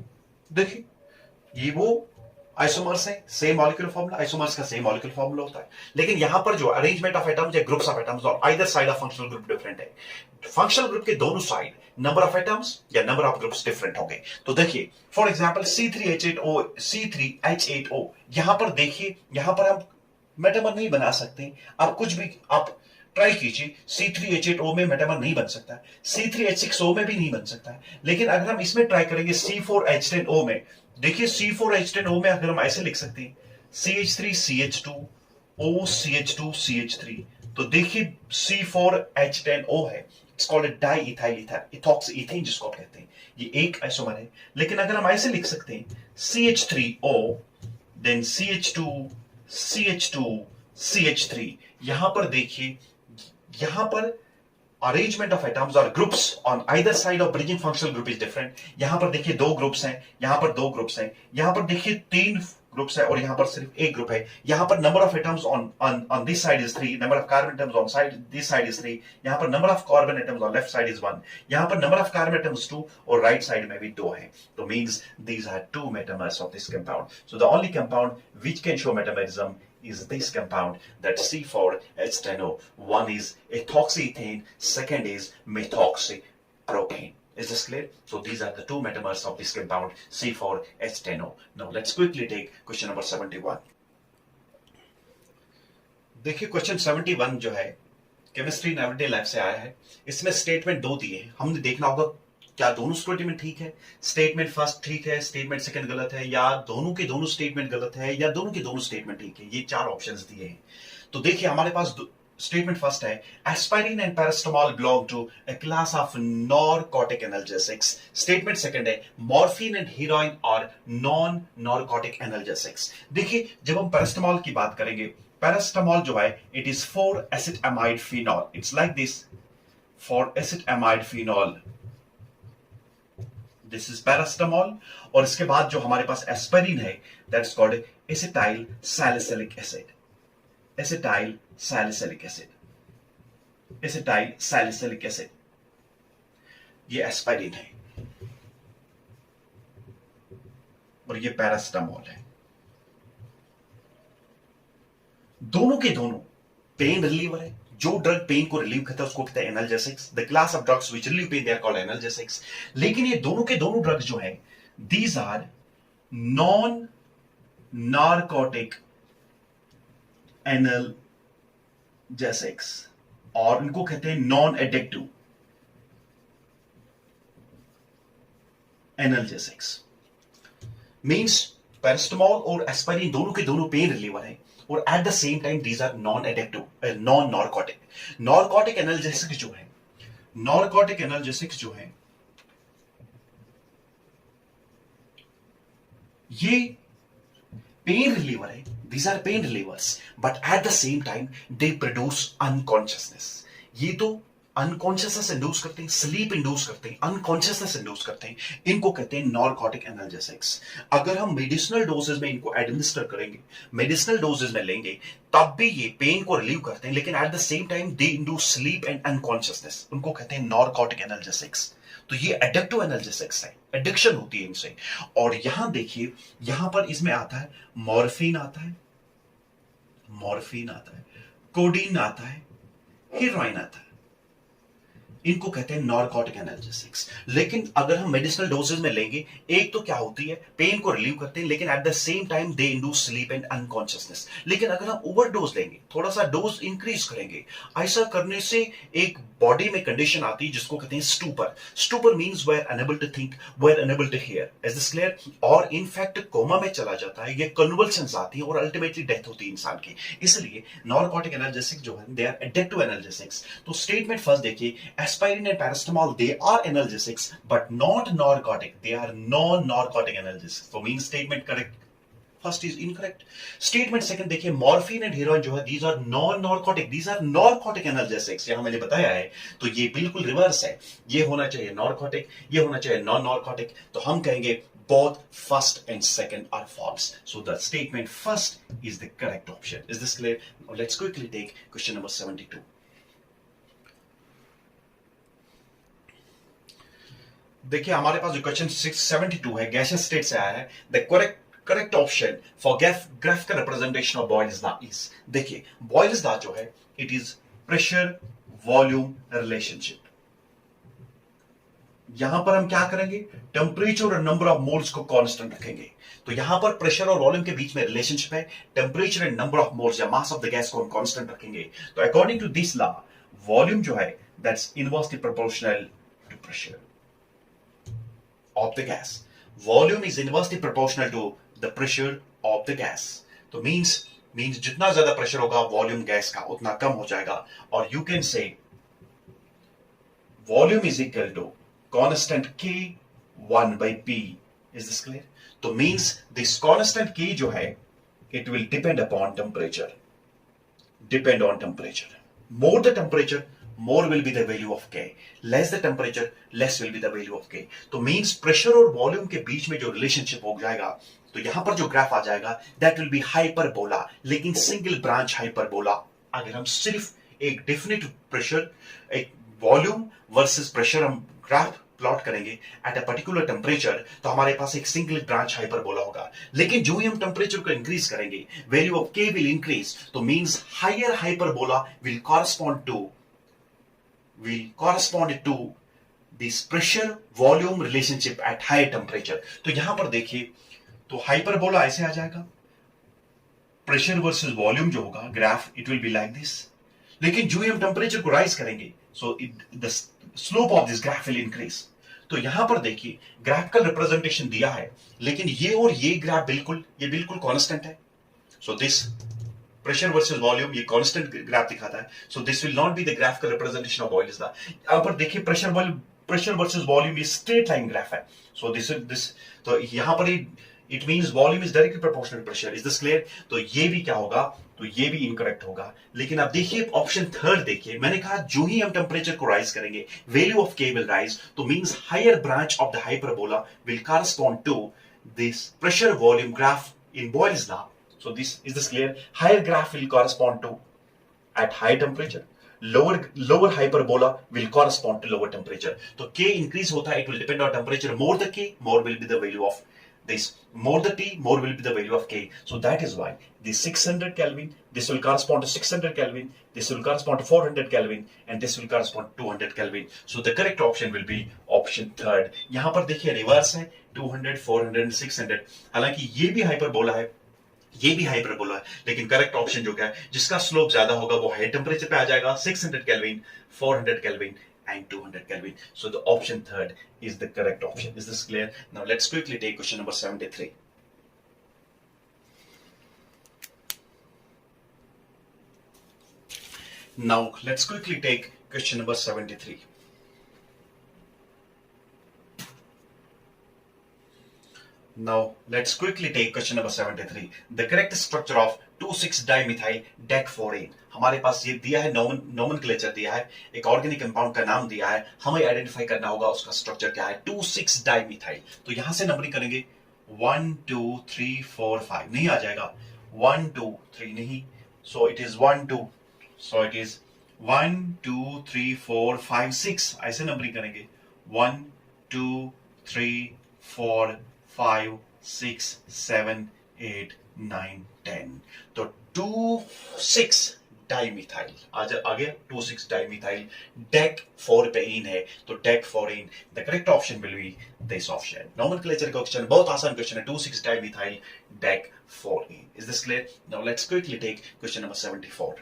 देखिए ये वो आइसोमर्स है, सेम मॉलिक्यूलर फार्मूला, आइसोमर्स का सेम मॉलिक्यूलर फार्मूला होता है, लेकिन यहां पर जो अरेंजमेंट ऑफ एटम्स या ग्रुप्स ऑफ एटम्स और either side of functional group different है. फंक्शनल ग्रुप के दोनों साइड नंबर ऑफ एटम्स या नंबर ऑफ ग्रुप्स डिफरेंट होंगे. तो देखिए फॉर एग्जांपल C3H8O, यहां पर देखिए यहां पर हम मेटामर नहीं बना सकते. आप कुछ भी आप ट्राई कीजिए, C3H8O में मेटामर नहीं बन सकता है, C3H6O में भी नहीं बन सकता है. लेकिन अगर हम इसमें ट्राई करेंगे C4H10O में, देखिए C4H10O में अगर हम ऐसे लिख सकते हैं CH3CH2 OCH2CH3, तो देखिए C4H10O है, it's called a diethyl ether, ethoxyethane जिसको आप कहते हैं, ये एक आइसोमर है। लेकिन अगर हम ऐसे लिख सकते हैं CH3O देन CH2CH2CH3, यहां पर देखिए, यहां पर अरेंजमेंट ऑफ एटम्स और groups on either side of bridging functional group is different. यहां पर देखिए दो ग्रुप्स हैं, यहां पर दो ग्रुप्स हैं, यहां पर देखिए तीन ग्रुप्स है और यहां पर सिर्फ एक ग्रुप है। यहां पर number of atoms on this side is 3, number of carbon atoms on side this side is 3, यहां पर number of carbon atoms on left side is 1, यहां पर नंबर ऑफ कार्बन एटम्स 2 और राइट साइड में भी 2 है। तो मींस these are two metamers of this compound. So the only compound which can show metamerism is this compound, that C4H10O. One is ethoxyethane, second is methoxypropane. Is this clear? So these are the two metamers of this compound C4H10O. Now let's quickly take question number 71. देखिए question 71 जो है chemistry in everyday life से आया है। इसमें statement दो दिए हैं, हमने देखना होगा क्या दोनों स्टेटमेंट ठीक है, स्टेटमेंट फर्स्ट ठीक है, स्टेटमेंट सेकंड गलत है, या दोनों के दोनों स्टेटमेंट गलत है, या दोनों के दोनों स्टेटमेंट ठीक है। ये चार ऑप्शंस दिए हैं। तो देखिए हमारे पास स्टेटमेंट फर्स्ट है, aspirin and paracetamol belong to a class of narcotic analgesics. Statement second है, मॉर्फिन एंड हीरोइन और नॉन नॉरकोटिक एनाल्जेसिक्स। देखिए जब हम पैरास्टामोल की बात करेंगे, पैरास्टामोल जो है it is 4 acetamide phenol, it's like this 4 acetamide phenol, this is paracetamol. और इसके बाद जो हमारे पास एस्पाइरिन है that's called acetyl salicylic acid, acetyl salicylic acid, acetyl salicylic acid, ये एस्पाइरिन है और ये पैरास्टामोल है। दोनों के दोनों पेन रिलीवर है। जो ड्रग पेन को रिलीव करता है उसको कहते हैं analgesics. The class of drugs which relieve pain they are called analgesics. लेकिन ये दोनों के दोनों ड्रग्स जो है these are non narcotic analgesics और इनको कहते हैं non addictive analgesics. Means paracetamol और एस्पाइरिन दोनों के दोनों पेन रिलीवर है और at the same time these are non addictive, non narcotic. Narcotic analgesics जो है, नॉरकोटिक एनाल्जेसिक्स जो है ये पेन रिलीवर है, these are pain relievers, but at the same time they produce unconsciousness. ये तो अनकॉन्शियसनेस इंड्यूस करते हैं, स्लीप इंड्यूस करते हैं, अनकॉन्शियसनेस इंड्यूस करते हैं, इनको कहते हैं नॉरकोटिक एनाल्जेसिक्स। अगर हम मेडिसिनल डोजेज में इनको एडमिनिस्टर करेंगे, मेडिसिनल डोजेज में लेंगे, तब भी ये पेन को रिलीव करते हैं, लेकिन eight the same time they induce sleep and unconsciousness, उनको कहते हैं नॉरकोटिक एनाल्जेसिक्स। तो ये एडिक्टिव एनाल्जेसिक्स है, एडिक्शन होती है इनसे। और यहां देखिए, यहां पर इसमें आता है मॉर्फिन आता है, मॉर्फिन आता है, कोडीन आता है, हीरोइन आता है, इनको कहते हैं नॉरकोटिक एनाल्जेसिक्स। लेकिन अगर हम मेडिसिनल डोजेज में लेंगे, एक तो क्या होती है पेन को रिलीव करते हैं, लेकिन eight the same time they induce sleep and unconsciousness. लेकिन अगर हम ओवरडोज लेंगे, थोड़ा सा डोज इंक्रीज करेंगे, ऐसा करने से एक बॉडी में कंडीशन आती है जिसको कहते हैं stupor. Stupor means we are unable to think, we are unable to hear, is this clear? और इनफैक्ट कोमा में चला जाता है, ये कन्वल्शंस आती हैं और अल्टीमेटली डेथ होती है इंसान की। इसलिए नॉरकोटिक एनाल्जेसिक्स जो है दे आर एडिक्टिव एनाल्जेसिक्स। तो स्टेटमेंट फर्स्ट देखिए, aspirin and paracetamol they are analgesics but not narcotic, they are non-narcotic analgesics. So means statement correct first is incorrect. Statement second देखिए, morphine and heroin जो है these are non-narcotic, these are narcotic analgesics, यहां मैंने बताया है। तो ये बिल्कुल रिवर्स है, ये होना चाहिए narcotic, ये होना चाहिए non-narcotic। तो हम कहेंगे both first and second are false. So the statement first is the correct option. Is this clear? Now let's quickly take question number 72. देखिए हमारे पास जो क्वेश्चन 672 है गैसियस स्टेट से आया है। The correct option for graphical representation of Boyle's law is, देखिए Boyle's law जो है it is pressure volume relationship. यहां पर हम क्या करेंगे, टेम्परेचर और नंबर ऑफ मोल्स को कांस्टेंट रखेंगे। तो यहां पर प्रेशर और वॉल्यूम के बीच में रिलेशनशिप है, temperature and number of moles या मास ऑफ द गैस को हम कांस्टेंट रखेंगे। तो according to this law volume जो है that's inversely proportional to pressure of the gas. Volume is inversely proportional to the pressure of the gas. तो means जितना ज्यादा प्रेशर होगा वॉल्यूम गैस का उतना कम हो जाएगा। और you can say volume is equal to constant K 1/P. Is this clear? तो मींस दिस कांस्टेंट K जो है it will depend upon temperature. Depend on temperature. More the temperature, more will be the value of K. Less the temperature, less will be the value of K. तो means pressure और volume के बीच में जो relationship हो जाएगा, तो यहां पर जो ग्राफ आ जाएगा that will be hyperbola, लेकिन single branch hyperbola. अगर हम सिर्फ एक definite pressure, एक volume versus pressure हम ग्राफ प्लॉट करेंगे एट अ पर्टिकुलर टेम्परेचर, तो हमारे पास एक सिंगल ब्रांच हाइपरबोला होगा. लेकिन जो ही हम टेम्परेचर को इंक्रीज करेंगे, value of K will increase, तो means higher hyperbola will correspond to this pressure volume relationship at higher temperature. तो यहां पर देखिए, तो हाइपरबोला ऐसे आ जाएगा, प्रेशर वर्सेस वॉल्यूम जो होगा graph it will be like this. लेकिन जो ही हम टेम्परेचर को राइज करेंगे, so the slope of this graph will increase. तो यहां पर देखिए ग्राफिकल रिप्रेजेंटेशन दिया है, लेकिन ये और ये ग्राफ बिल्कुल कांस्टेंट है. So this pressure versus volume ये कांस्टेंट ग्राफ दिखाता है. So this will not be the graphical representation of Boyle. यहां पर देखिए प्रेशर वर्सेस वॉल्यूम ये स्ट्रेट लाइन ग्राफ है. सो दिस तो यहां पर it means volume is directly proportional to pressure. Is this clear? तो ये भी क्या होगा, तो ये भी इनकरेक्ट होगा. लेकिन अब देखिए ऑप्शन थर्ड देखिए, मैंने कहा जो ही हम टेम्परेचर को राइज करेंगे, value of K will rise, तो means higher branch of the hyperbola will correspond to this pressure volume graph in Boyle's law. So this is this clear? Higher graph will correspond to at high temperature, lower hyperbola will correspond to lower temperature. तो K increase होता है, it will depend on temperature. More the K, more will be the value of this. More the T, more will be the value of K. So that is why the 600 Kelvin, this will correspond to 600 Kelvin, this will correspond to 400 Kelvin, and this will correspond to 200 Kelvin. So the correct option will be option third. यहाँ पर देखिए reverse है 200, 400, 600. हालांकि ये भी hyperbola है, ये भी हाइपरबोला है, लेकिन करेक्ट ऑप्शन जो क्या है, जिसका स्लोप ज्यादा होगा वो हाई टेम्परेचर पे आ जाएगा. 600 kelvin, 400 kelvin and 200 Kelvin. So the option third is the correct option. Is this clear? Now let's quickly take question number 73. Now let's quickly take question number 73. Now let's quickly take question number 73. The correct structure of 2,6-dimethyl decphorane. हमारे पास ये दिया है, nomenclature दिया है, एक organic compound का नाम दिया है, हमें आइडेंटिफाई करना होगा उसका स्ट्रक्चर क्या है. 2,6-डाइमिथाइल. तो यहां से नंबरिंग करेंगे 1 2 3 4 5. नहीं आ जाएगा 1 2 3 नहीं. So it is 1 2. So it is 1 2 3 4 5 6. ऐसे नंबरिंग करेंगे 1 2 3 4 5 6 7 8 9 10. तो 2,6-डाइमिथाइल आ गया. 2,6-डाइमिथाइल डेक्फोरपेइन है, तो dec four ene. The correct option will be this option. Nomenclature question, बहुत आसान क्वेश्चन है. Two six dimethyl dec four ene. Is this clear? Now let's quickly take question number 74.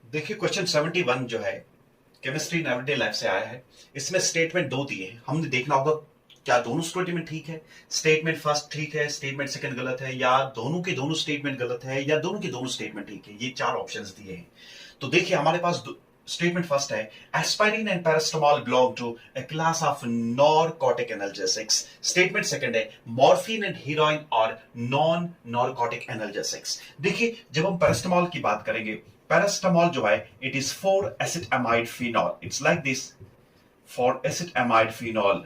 देखिए क्वेश्चन 71 जो है केमिस्ट्री इन एवरीडे लाइफ से आया है. इसमें स्टेटमेंट दो दिए हैं, हमने देखना होगा क्या दोनों स्टेटमेंट ठीक है, स्टेटमेंट फर्स्ट ठीक है, स्टेटमेंट सेकंड गलत है, या दोनों के दोनों स्टेटमेंट गलत है, या दोनों के दोनों स्टेटमेंट ठीक है. ये चार ऑप्शंस दिए हैं. तो देखिए हमारे पास स्टेटमेंट फर्स्ट है, aspirin and paracetamol belong to a class of narcotic analgesics. Statement second है, मॉर्फिन एंड हीरोइन और नॉन नॉर्कोटिक एनाल्जेसिक्स. देखिए जब हम पैरास्टामोल की बात करेंगे, पैरास्टामोल जो है it is 4-acetamide phenol. It's like this 4-acetamide phenol.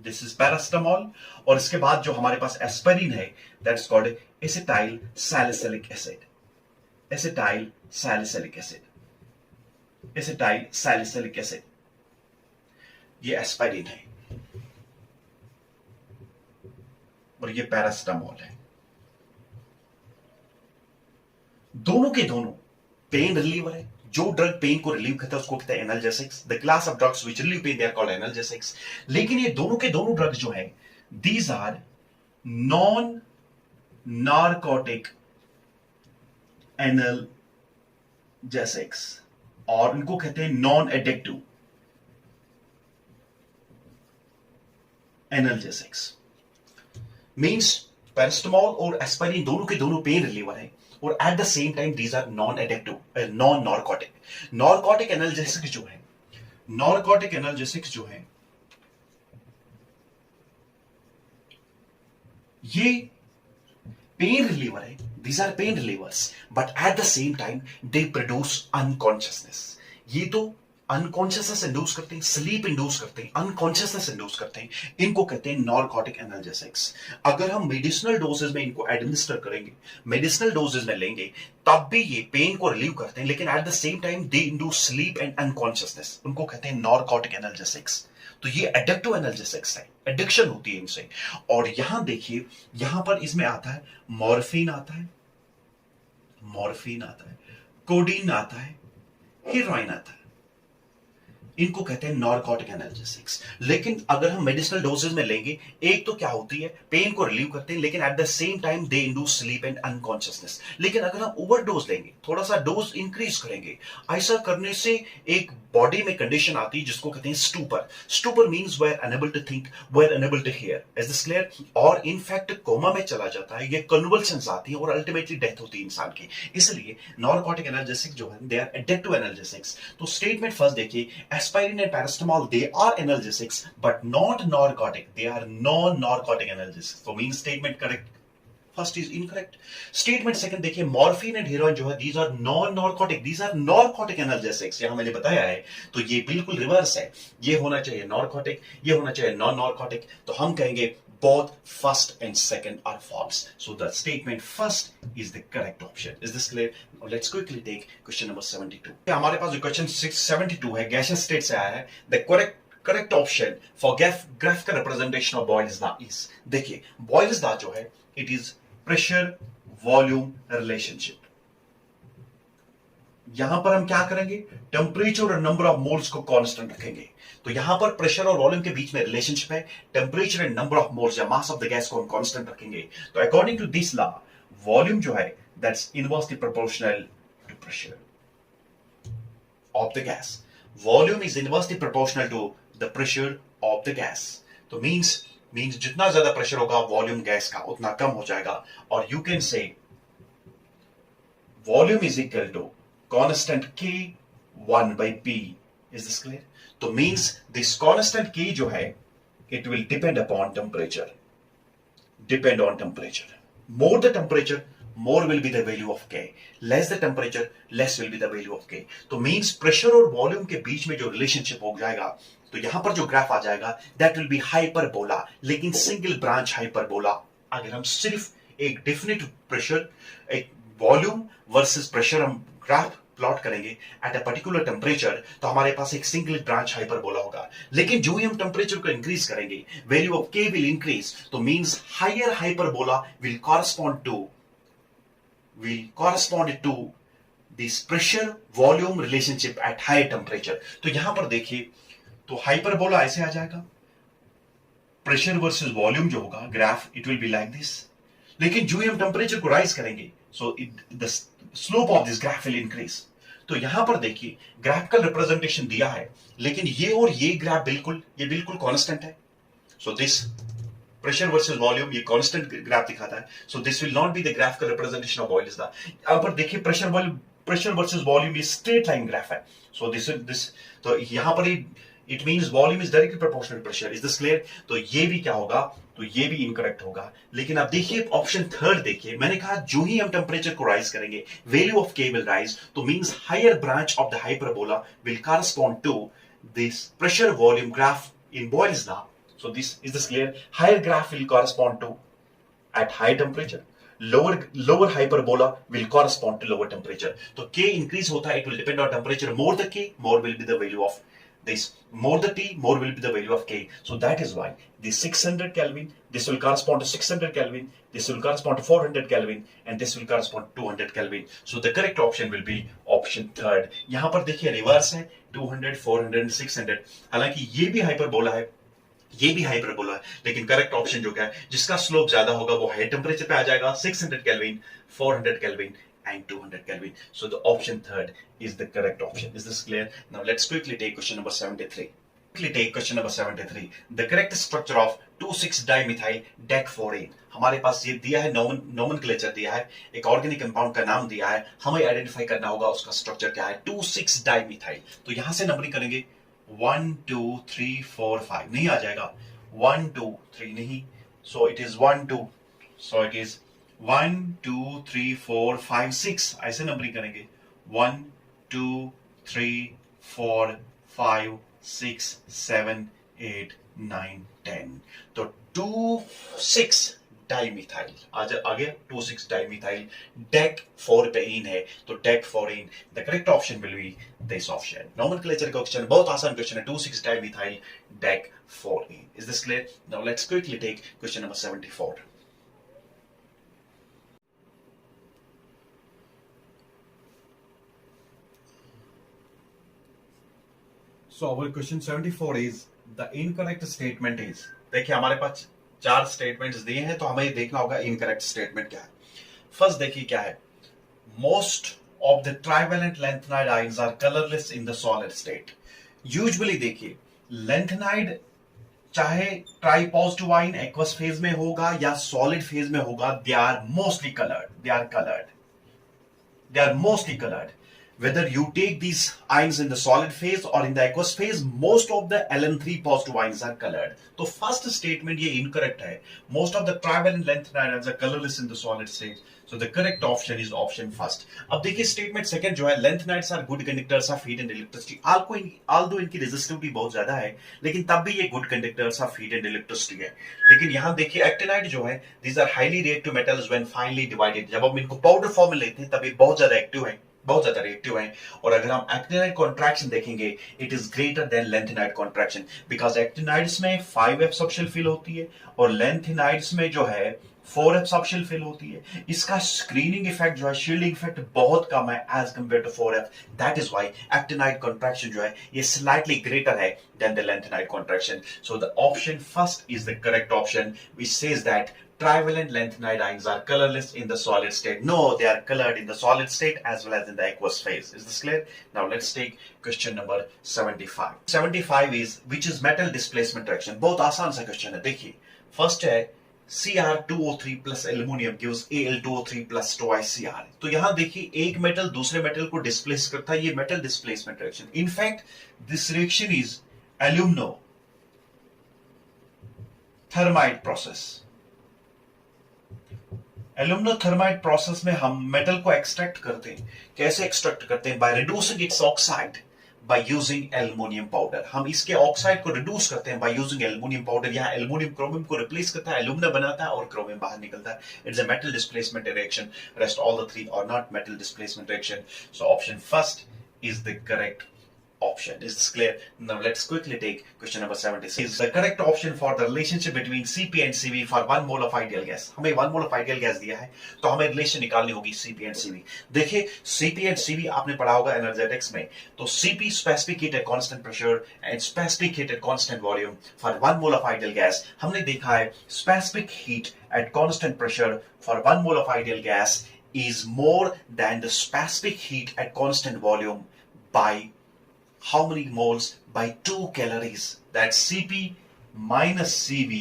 This is paracetamol. और इसके बाद जो हमारे पास एस्पाइरिन है, that's called acetyl salicylic acid. Acetyl salicylic acid. Acetyl salicylic acid, ये एस्पाइरिन है और ये पैरास्टामोल है. दोनों के दोनों पेन रिलीवर है. जो ड्रग पेन को रिलीव करता है उसको कहते हैं analgesics. The class of drugs which relieve pain they are called analgesics. लेकिन ये दोनों के दोनों ड्रग्स जो हैं, these are non narcotic analgesics, और इनको कहते हैं non addictive analgesics. Means paracetamol और एस्पाइरिन दोनों के दोनों पेन रिलीवर है, और at the same time these are non addictive, non narcotic. Narcotic analgesic जो है, नॉर्कोटिक एनाल्जेसिक्स जो है ये पेन रिलीवर है, these are pain relievers, but at the same time they produce unconsciousness। ये तो अनकॉन्शियसनेस इंड्यूस करते हैं, स्लीप इंड्यूस करते हैं, अनकॉन्शियसनेस इंड्यूस करते हैं, इनको कहते हैं नॉर्कोटिक एनाल्जेसिक्स। अगर हम मेडिसिनल डोजेज में इनको एडमिनिस्टर करेंगे, मेडिसिनल डोजेज में लेंगे, तब भी ये पेन को रिलीव करते हैं, लेकिन eight the same time they induce sleep and unconsciousness, उनको कहते हैं नॉर्कोटिक एनाल्जेसिक्स। तो ये एडिक्टिव एनाल्जेसिक्स है, एडिक्शन होती है इनसे। और यहां देखिए, यहां पर इसमें आता है मॉर्फिन आता है, मॉर्फिन आता है, कोडीन आता है, हीरोइन आता है, इनको कहते हैं नॉर्कोटिक एनाल्जेसिक्स। लेकिन अगर हम मेडिसिनल डोजेज में लेंगे, एक तो क्या होती है, पेन को रिलीव करते हैं, लेकिन eight the same time they induce sleep and unconsciousness. लेकिन अगर हम ओवरडोज लेंगे, थोड़ा सा डोज इंक्रीज करेंगे, ऐसा करने से एक बॉडी में कंडीशन आती है जिसको कहते हैं stupor. Stupor means we are unable to think, we are unable to hear, is this clear? और इनफैक्ट कोमा में चला जाता है, ये कन्वल्शंस आती है और अल्टीमेटली डेथ होती है इंसान की। इसलिए नॉर्कोटिक एनाल्जेसिक्स जो है दे आर एडिक्टिव एनाल्जेसिक्स। तो स्टेटमेंट फर्स्ट देखिए, aspirin and paracetamol they are analgesics but not narcotic, they are non narcotic analgesics. तो means statement correct, first is incorrect. Statement second देखिए, मॉर्फिन एंड हेरोइन जो है these are non narcotic, these are narcotic analgesics. यहां मैंने बताया है, तो ये बिल्कुल रिवर्स है, ये होना चाहिए नॉर्कोटिक, ये होना चाहिए नॉन नॉर्कोटिक। तो हम कहेंगे both first and second are false, so the statement first is the correct option. Is this clear? Now let's quickly take question number 72. हमारे पास जो question 672 है, gaseous state से आया है। The correct option for graphical representation of Boyle's law is, देखिए Boyle's law जो है it is pressure volume relationship। यहां पर हम क्या करेंगे, टेम्परेचर और नंबर ऑफ मोल्स को कांस्टेंट रखेंगे। तो यहां पर प्रेशर और वॉल्यूम के बीच में रिलेशनशिप है, temperature and number of moles या मास ऑफ द गैस को हम कांस्टेंट रखेंगे। तो according to this law, volume जो है that's inversely proportional to pressure of the gas. Volume is inversely proportional to the pressure of the gas. तो means जितना ज्यादा प्रेशर होगा वॉल्यूम गैस का उतना कम हो जाएगा। और you can say volume is equal to constant K 1 by P. Is this clear? तो means this constant K जो है it will depend upon temperature. Depend on temperature. More the temperature, more will be the value of K. Less the temperature, less will be the value of K. तो means pressure और volume के बीच में जो relationship हो जाएगा, तो यहां पर जो ग्राफ आ जाएगा that will be hyperbola, लेकिन single branch hyperbola। अगर हम सिर्फ एक definite pressure, एक वॉल्यूम वर्सेस प्रेशर हम ग्राफ प्लॉट करेंगे एट अ पर्टिकुलर टेम्परेचर, तो हमारे पास एक सिंगल ब्रांच हाइपरबोला होगा। लेकिन जो ही हम टेम्परेचर को इंक्रीज करेंगे, value of K will increase, तो means higher hyperbola will correspond to this pressure volume relationship at higher temperature. तो यहां पर देखिए, तो हाइपरबोला ऐसे आ जाएगा, प्रेशर वर्सेस वॉल्यूम जो होगा graph it will be like this. लेकिन जो ही हम टेम्परेचर को राइज करेंगे, so the slope of this graph will increase. तो यहां पर देखिए ग्राफिकल रिप्रेजेंटेशन दिया है, लेकिन ये और ये ग्राफ बिल्कुल कांस्टेंट है। So this pressure versus volume ये कांस्टेंट ग्राफ दिखाता है। So this will not be the graphical representation of Boyle's law। यहां पर देखिए प्रेशर वर्सेस वॉल्यूम ये स्ट्रेट लाइन ग्राफ है। सो दिस तो यहां पर it means volume is directly proportional to pressure. Is this clear? तो ये भी क्या होगा, तो ये भी इनकरेक्ट होगा। लेकिन अब देखिए ऑप्शन थर्ड देखिए, मैंने कहा जो ही हम टेम्परेचर को राइज करेंगे value of K will rise, तो means higher branch of the hyperbola will correspond to this pressure volume graph in Boyle's law। So is this clear? Higher graph will correspond to at high temperature. Lower hyperbola will correspond to lower temperature. तो K increase होता है, it will depend on temperature. More the K, more will be the value of this. More the T, more will be the value of K. So that is why the 600 Kelvin, this will correspond to 600 Kelvin, this will correspond to 400 Kelvin, and this will correspond to 200 Kelvin. So the correct option will be option third. यहाँ पर देखिए reverse है 200, 400, 600। हालांकि ये भी hyperbola है, ये भी हाइपरबोला है, लेकिन करेक्ट ऑप्शन जो क्या है, जिसका स्लोप ज्यादा होगा वो हाई टेम्परेचर पे आ जाएगा, 600 kelvin, 400 kelvin and 200 Kelvin. So the option third is the correct option. Is this clear? Now let's quickly take question number 73. Quickly take question number 73. The correct structure of 2,6-dimethyl decphorane. हमारे पास ये दिया है, nomenclature दिया है, एक organic compound का नाम दिया है, हमें आइडेंटिफाई करना होगा उसका स्ट्रक्चर क्या है. 2,6-डाइमिथाइल. तो यहां से नंबरिंग करेंगे 1 2 3 4 5. नहीं आ जाएगा 1 2 3 नहीं. So it is 1 2. So it is 1 2 3 4 5 6. ऐसे नंबरिंग करेंगे 1 2 3 4 5 6 7 8 9 10. तो 2,6-डाइमिथाइल आ गया. 2,6-डाइमिथाइल डेक्फोरपेइन है, तो dec four ene. The correct option will be this option. Nomenclature question, बहुत आसान क्वेश्चन है. Two six dimethyl dec four ene. Is this clear? Now let's quickly take question number 74. So our question 74 is the incorrect statement is. देखिए हमारे पास 4 स्टेटमेंट्स दिए हैं, तो हमें देखना होगा इनकरेक्ट स्टेटमेंट क्या है. फर्स्ट देखिए क्या है. Most of the trivalent lanthanide ions are colourless in the solid state. Usually देखिए लेंथेनाइड चाहे tri positive ion aqueous phase में होगा या सॉलिड फेज में होगा, they are mostly coloured. They are mostly colored. Whether you take these ions in the solid phase or in the aqueous phase, most of the Ln3 positive ions are colored. तो first statement ये incorrect है. Most of the trivalent lanthanide ions are colorless in the solid state. So the correct option is option first. अब देखिए statement second जो है, lanthanides are good conductors of heat and electricity. Although इनकी resistivity बहुत ज्यादा है, लेकिन तब भी ये good conductors of heat and electricity है. लेकिन यहाँ देखिए actinide जो है, these are highly reactive metals when finely divided. जब हम इनको पाउडर फॉर्म में लेते हैं तब ये बहुत ज्यादा एक्टिव है, बहुत ज्यादा रिएक्टिव है. और अगर हम एक्टिनाइड कॉन्ट्रैक्शन देखेंगे, it is greater than lanthanide contraction, because actinides में 5f सबशेल फिल होती है और लेंथेनाइड्स में जो है 4f सबशेल फिल होती है. इसका स्क्रीनिंग इफेक्ट जो है, शील्डिंग इफेक्ट बहुत कम है as compare to 4f. That is why actinide contraction जो है ये स्लाइटली ग्रेटर है than the lanthanide contraction. So the option first is the correct option which says that trivalent lanthanide ions are colorless in the solid state. No, they are colored in the solid state as well as in the aqueous phase. Is this clear? Now let's take question number 75. 75 is which is metal displacement reaction. बहुत आसान सा question है. देखिए first है Cr2O3 plus aluminum gives Al2O3 plus 2ICr. तो यहां देखिए एक मेटल दूसरे मेटल को डिस्प्लेस करता है, ये metal displacement reaction. In fact this reaction is aluminothermite process. Aluminothermite process में हम मेटल को एक्सट्रैक्ट करते हैं. कैसे एक्सट्रैक्ट करते हैं? By reducing it's oxide by using aluminium powder. हम इसके ऑक्साइड को रिड्यूस करते हैं बाय यूजिंग एल्युमिनियम पाउडर. यहाँ एल्युमिनियम क्रोमियम को रिप्लेस करता है, एल्यूमिना बनाता है और क्रोमियम बाहर निकलता है. It's a metal displacement reaction. Rest all the three are not metal displacement reaction. So option first is the correct option. Is this clear? Now let's quickly take question number 76. Is the correct option for the relationship between Cp and Cv for 1 mole of ideal gas. हमें 1 mole of ideal gas दिया है, तो हमें relation निकालनी होगी Cp and Cv. देखिए Cp and Cv आपने पढ़ा होगा एनर्जेटिक्स में. तो Cp specific heat at constant pressure and specific heat at constant volume for 1 mole of ideal gas. हमने देखा है specific heat at constant pressure for 1 mole of ideal gas is more than the specific heat at constant volume by how many moles? By 2 calories. That's Cp minus Cv,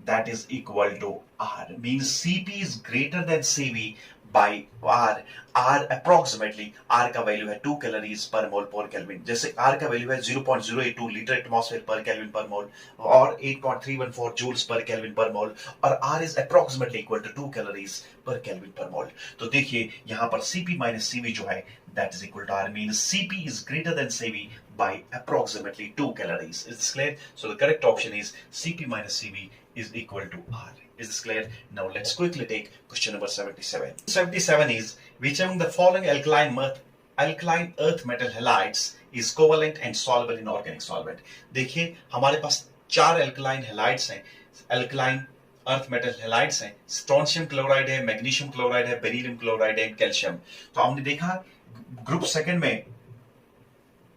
that is equal to R. Means Cp is greater than Cv by R. R approximately, R का value है 2 calories per mole per Kelvin. जैसे R का value है 0.082 litre atmosphere पर kelvin पर मोल और 8.314 joules per Kelvin per mole, और R is approximately equal to 2 calories per Kelvin per mole. तो देखिए यहाँ पर Cp minus Cv जो है that is equal to R. Means Cp is greater than Cv by approximately 2 calories. Is this clear? So the correct option is Cp minus Cv is equal to R. Is this clear? Now let's quickly take question number 77. 77 is which among the following alkaline earth metal halides is covalent and soluble in organic solvent. देखिए हमारे पास 4 alkaline halides हैं, alkaline earth metal halides हैं. Strontium chloride है, magnesium chloride है, beryllium chloride है, calcium. तो हमने देखा ग्रुप सेकंड में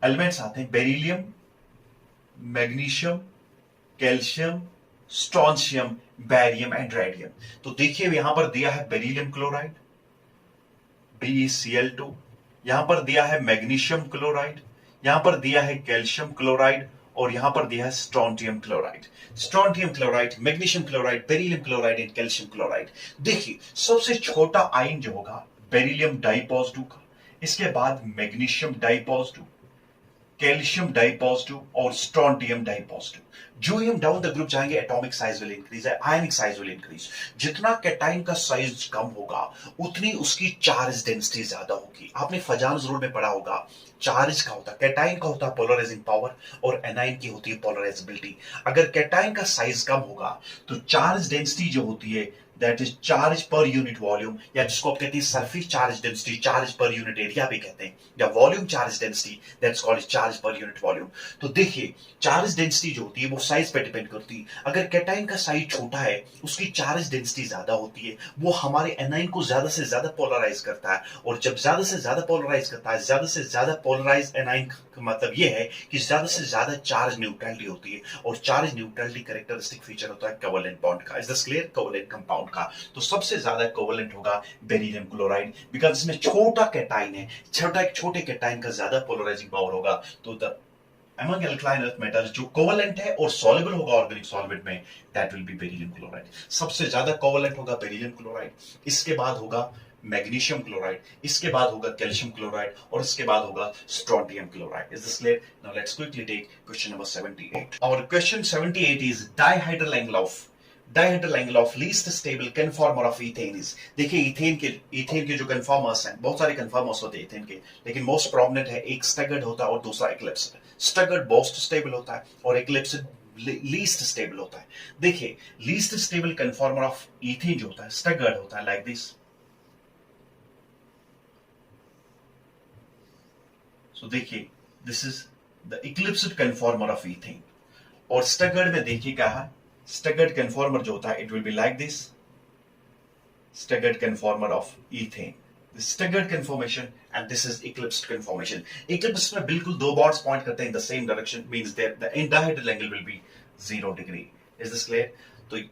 एलिमेंट्स आते हैं beryllium, magnesium, calcium, strontium, barium and radium. तो देखिए यहां पर दिया है बेरिलियम क्लोराइड BeCl2, यहां पर दिया है मैग्नीशियम क्लोराइड, यहां पर दिया है कैल्शियम क्लोराइड और यहां पर दिया है strontium chloride, strontium chloride, magnesium chloride, beryllium chloride and calcium chloride. देखिए सबसे छोटा आयन जो होगा बेरिलियम डाइपॉजिटिव का, इसके बाद मैग्नीशियम डाइपॉजिटिव, कैल्शियम डाइपॉजिटिव और स्ट्रोंटियम डाइपॉजिटिव। जो ही हम डाउन द ग्रुप जाएंगे atomic size will increase, ionic size will increase. जितना कैटाइन का साइज कम होगा उतनी उसकी चार्ज डेंसिटी ज्यादा होगी। आपने फजान्स रूल में पढ़ा होगा, चार्ज का होता है, कैटाइन का होता है पोलराइजिंग पावर और एनाइन की होती है पोलराइजेबिलिटी। अगर कैटाइन का साइज कम होगा तो चार्ज डेंसिटी जो होती है that is charge per unit volume, या जिसको आप कहते हैं surface charge density, charge per unit area भी कहते हैं, या volume charge density that's called charge per unit volume. तो देखिए चार्ज डेंसिटी जो होती है वो साइज पे डिपेंड करती है। अगर कैटाइन का साइज छोटा है उसकी चार्ज डेंसिटी ज्यादा होती है, वो हमारे एनाइन को ज्यादा से ज्यादा पोलराइज करता है, और जब ज्यादा से ज्यादा पोलराइज करता है, ज्यादा से ज्यादा पोलराइज एनाइन का मतलब ये है कि ज्यादा से ज्यादा चार्ज न्यूट्रलिटी होती है, और चार्ज न्यूट्रलिटी कैरेक्टरिस्टिक फीचर होता है कोवेलेंट बॉन्ड का, is this clear, covalent compound का। तो सबसे ज्यादा कोवेलेंट होगा बेरिलियम क्लोराइड, बिकॉज इसमें छोटा कैटाइन है, छोटे कैटाइन का ज्यादा पोलराइजिंग पावर होगा। तो the among alkaline earth metals जो कोवेलेंट है और सॉल्युबल होगा ऑर्गेनिक सॉल्वेंट में, that will B beryllium chloride. सबसे ज्यादा कोवेलेंट होगा बेरिलियम क्लोराइड, इसके बाद होगा मैग्नीशियम क्लोराइड, इसके बाद होगा कैल्शियम क्लोराइड, और इसके बाद होगा strontium chloride. Is this clear? Now let's quickly take question number 78। और question 78 is dihedral angle of least stable conformer of ethane is. देखिए इथेन के जो कन्फॉर्मर्स हैं, बहुत सारे कन्फॉर्मर्स होते हैं इथेन के, लेकिन मोस्ट प्रोमिनेंट है, एक स्टगर्ड होता है और दूसरा इक्लिप्स्ड। स्टगर्ड मोस्ट स्टेबल होता है और इक्लिप्स्ड लीस्ट स्टेबल होता है। देखिए least stable conformer of ethane जो होता है स्टगर्ड होता है लाइक दिस। सो देखिए this is the eclipsed conformer of ethane, और स्टगर्ड में देखिए क्या है, staggered conformer जो होता है it will be like this, staggered conformer of ethane, the staggered conformation, and this is eclipsed conformation। eclipsed में बिल्कुल दो bonds point करते हैं in the same direction, means that the dihedral angle will be 0 degree। is this clear? तो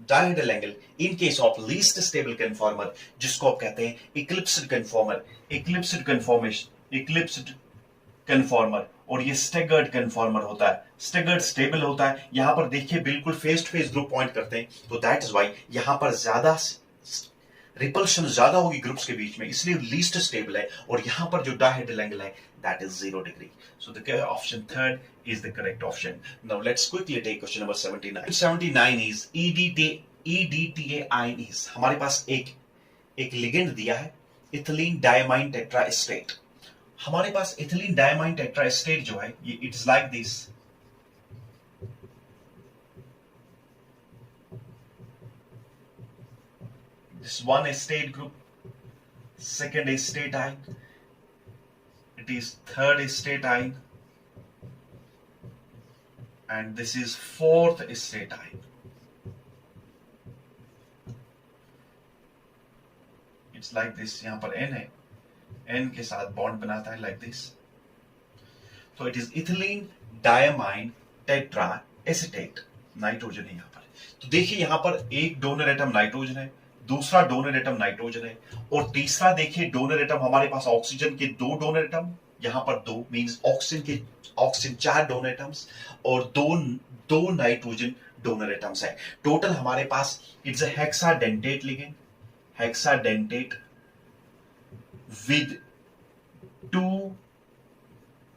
dihedral angle in case of least stable conformer जिसको आप कहते हैं eclipsed conformer, eclipsed conformer, और ये स्टेगर्ड कन्फॉर्मर होता है, स्टेगर्ड स्टेबल होता है। यहां पर देखिए बिल्कुल face to face group point करते हैं, तो दैट इज व्हाई यहां पर ज्यादा रिपल्शन ज्यादा होगी ग्रुप्स के बीच में, इसलिए लीस्ट स्टेबल है, और यहां पर जो डाइहेड्रल एंगल है that is 0 degree. So the option third is the correct option. Now let's quickly take question number 79। 79 is EDTA ion is, हमारे पास एक लिगेंड दिया है इथिलीन डायमाइन टेट्राएस्टेट। हमारे पास इथिलीन डायमाइन टेट्राएस्टेट जो है ये it is like this, this one state group, second state ion, it is third state ion, and this is fourth state ion। it's like this, यहां पर N है, N के साथ bond बनाता है like this। तो it is ethylene diamine tetra acetate, nitrogen है यहां पर। तो देखिए यहां पर एक डोनर एटम नाइट्रोजन है, दूसरा डोनर एटम नाइट्रोजन है, और तीसरा देखिए डोनर एटम हमारे पास ऑक्सीजन के 2 डोनर एटम, यहां पर 2 मींस ऑक्सीजन 4 डोनर एटम्स, और दो नाइट्रोजन डोनर एटम्स है। टोटल हमारे पास it's a hexadentate ligand, hexadentate with 2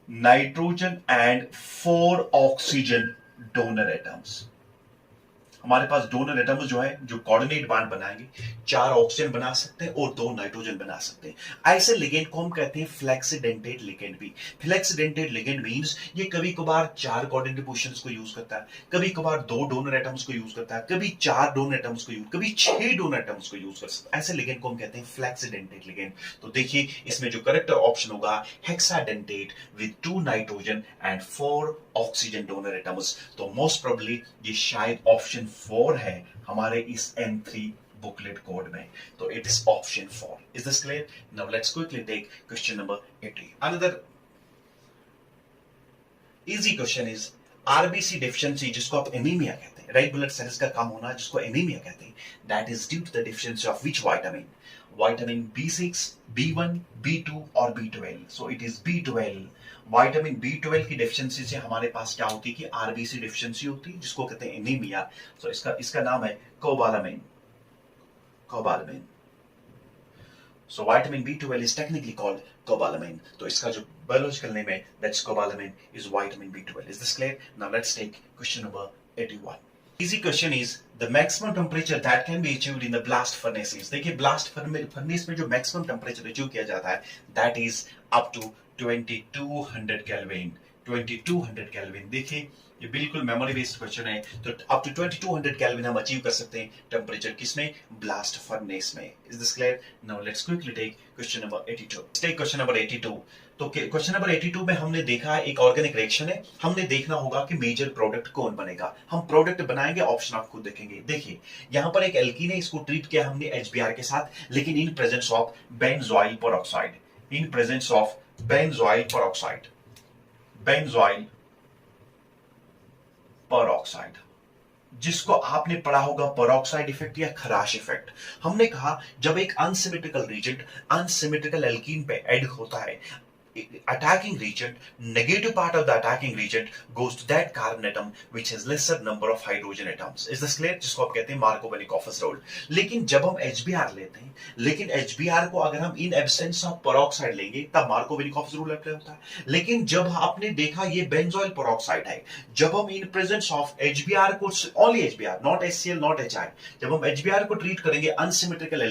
nitrogen and 4 oxygen donor atoms। हमारे पास डोनर एटम्स जो है जो कोऑर्डिनेट बॉन्ड बनाएंगे, 4 ऑक्सीजन बना सकते हैं और 2 नाइट्रोजन बना सकते हैं। ऐसे लिगेंड को हम कहते हैं फ्लेक्सिडेंटेट लिगेंड भी। फ्लेक्सिडेंटेट लिगेंड मींस ये कभी कभार 4 कोऑर्डिनेट पोजीशंस को यूज करता है, कभी कभार 2 डोनर एटम्स को यूज करता है, कभी 4 डोनर एटम्स को यूज, कभी 6 डोनर एटम्स को यूज कर सकता है। ऐसे लिगेंड को हम कहते हैं फ्लेक्सिडेंटेट लिगेंड। तो देखिए इसमें जो करेक्ट ऑप्शन होगा hexadentate with 2 nitrogen and 4 oxygen donor atoms. तो मोस्ट प्रोबेबली ये शायद ऑप्शन 4 है हमारे इस N3 बुकलेट कोड में। तो it is option 4। Is this clear? Now let's quickly take question number 80। Another easy question is RBC deficiency, जिसको आप एनीमिया कहते हैं, रेड ब्लड सेल्स का कम होना जिसको एनीमिया कहते हैं, that is due to the deficiency of which vitamin? vitamin B6, B1, B2 और B12. So it is B12. Vitamin B12 की डेफिशिएंसी से हमारे पास क्या होती है कि आरबीसी डेफिशिएंसी होती है, जिसको कहते हैं एनीमिया. सो इसका नाम है cobalamin. Cobalamin. So vitamin B12 is technically called cobalamin. तो इसका जो biological name है, that's cobalamin, is vitamin B12. Is this clear? Now let's take question number 81. Easy question is the maximum temperature that can be achieved in the blast furnaces. देखिए blast furnace में जो maximum temperature achieve किया जाता है, that is up to 2200 Kelvin. 2200 Kelvin. देखिए ये बिल्कुल memory based question है. तो अप टू 2200 केल्विन हम अचीव कर सकते हैं टेम्परेचर किसमें? ब्लास्ट फर्नेस में. Is this clear? Now let's quickly take question number 82. Take question number 82. तो क्वेश्चन नंबर 82 में हमने देखा है एक ऑर्गेनिक रिएक्शन है. हमने देखना होगा कि मेजर प्रोडक्ट कौन बनेगा. हम प्रोडक्ट बनाएंगे, ऑप्शन आप खुद देखेंगे. देखिए यहां पर एक एल्कीन है, इसको ट्रीट किया हमने HBr के साथ, लेकिन इन presence of benzoyl peroxide. In presence of benzoyl peroxide. Benzoyl peroxide, जिसको आपने पढ़ा होगा पेरोक्साइड इफेक्ट या खराश इफेक्ट. हमने कहा जब एक अनसिमेट्रिकल रीजन अनसिमेट्रिकल एल्कीन पे ऐड होता है, attacking region, negative part of the attacking region goes to that carbon atom which has lesser number of hydrogen atoms. Is this clear? जिसको आप कहते हैं मार्कोवेनिकोफस रूल. लेकिन जब हम HBr लेते हैं, लेकिन HBr को अगर हम इन एब्सेंस ऑफ पेरोक्साइड लेंगे तब मार्कोवेनिकोफस रूल अप्लाई होता है. लेकिन जब आपने देखा ये बेंजोइल पेरोक्साइड है, जब हम इन प्रेजेंस ऑफ HBr को, only HBr, not HCl, not HI, जब हम HBr को ट्रीट करेंगे अनसिमेट्रिकल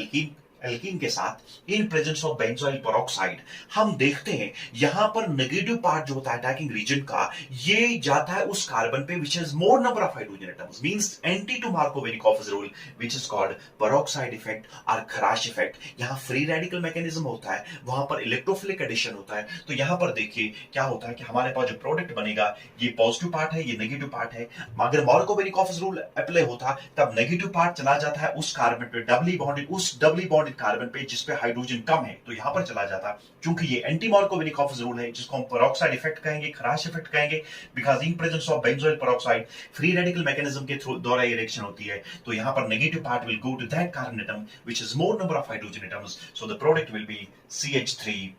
एल्कीन के साथ इन प्रेजेंस ऑफ बेंजोइल पेरोक्साइड, हम देखते हैं यहां पर नेगेटिव पार्ट जो होता है अटैकिंग रीजन का, ये जाता है उस कार्बन पे which has more number of hydrogen atoms, means anti to Markovnikov's rule, which is called peroxide effect और खराश इफेक्ट. यहां फ्री रेडिकल मैकेनिज्म होता है, वहां पर इलेक्ट्रोफिलिक एडिशन होता है. तो यहां पर देखिए क्या होता है कि हमारे पास जो प्रोडक्ट बनेगा ये पॉजिटिव पार्ट है, ये नेगेटिव पार्ट है. अगर मार्कोवेनिकोफस रूल अप्लाई होता तब नेगेटिव पार्ट चला जाता है उस कार्बन पे डबली बॉन्डेड कार्बन पे जिसपे हाइड्रोजन कम है, तो यहां पर चला जाता. क्योंकि ये एंटी मार्कोवेनिकोफस रूल है, जिसको हम पेरोक्साइड इफेक्ट कहेंगे, खराश इफेक्ट कहेंगे, because in presence of benzoyl peroxide free radical mechanism के थ्रू द्वारा ये रिएक्शन होती है. तो यहां पर negative part will go to that carbon atom which is more number of hydrogen atoms. So the product will be CH3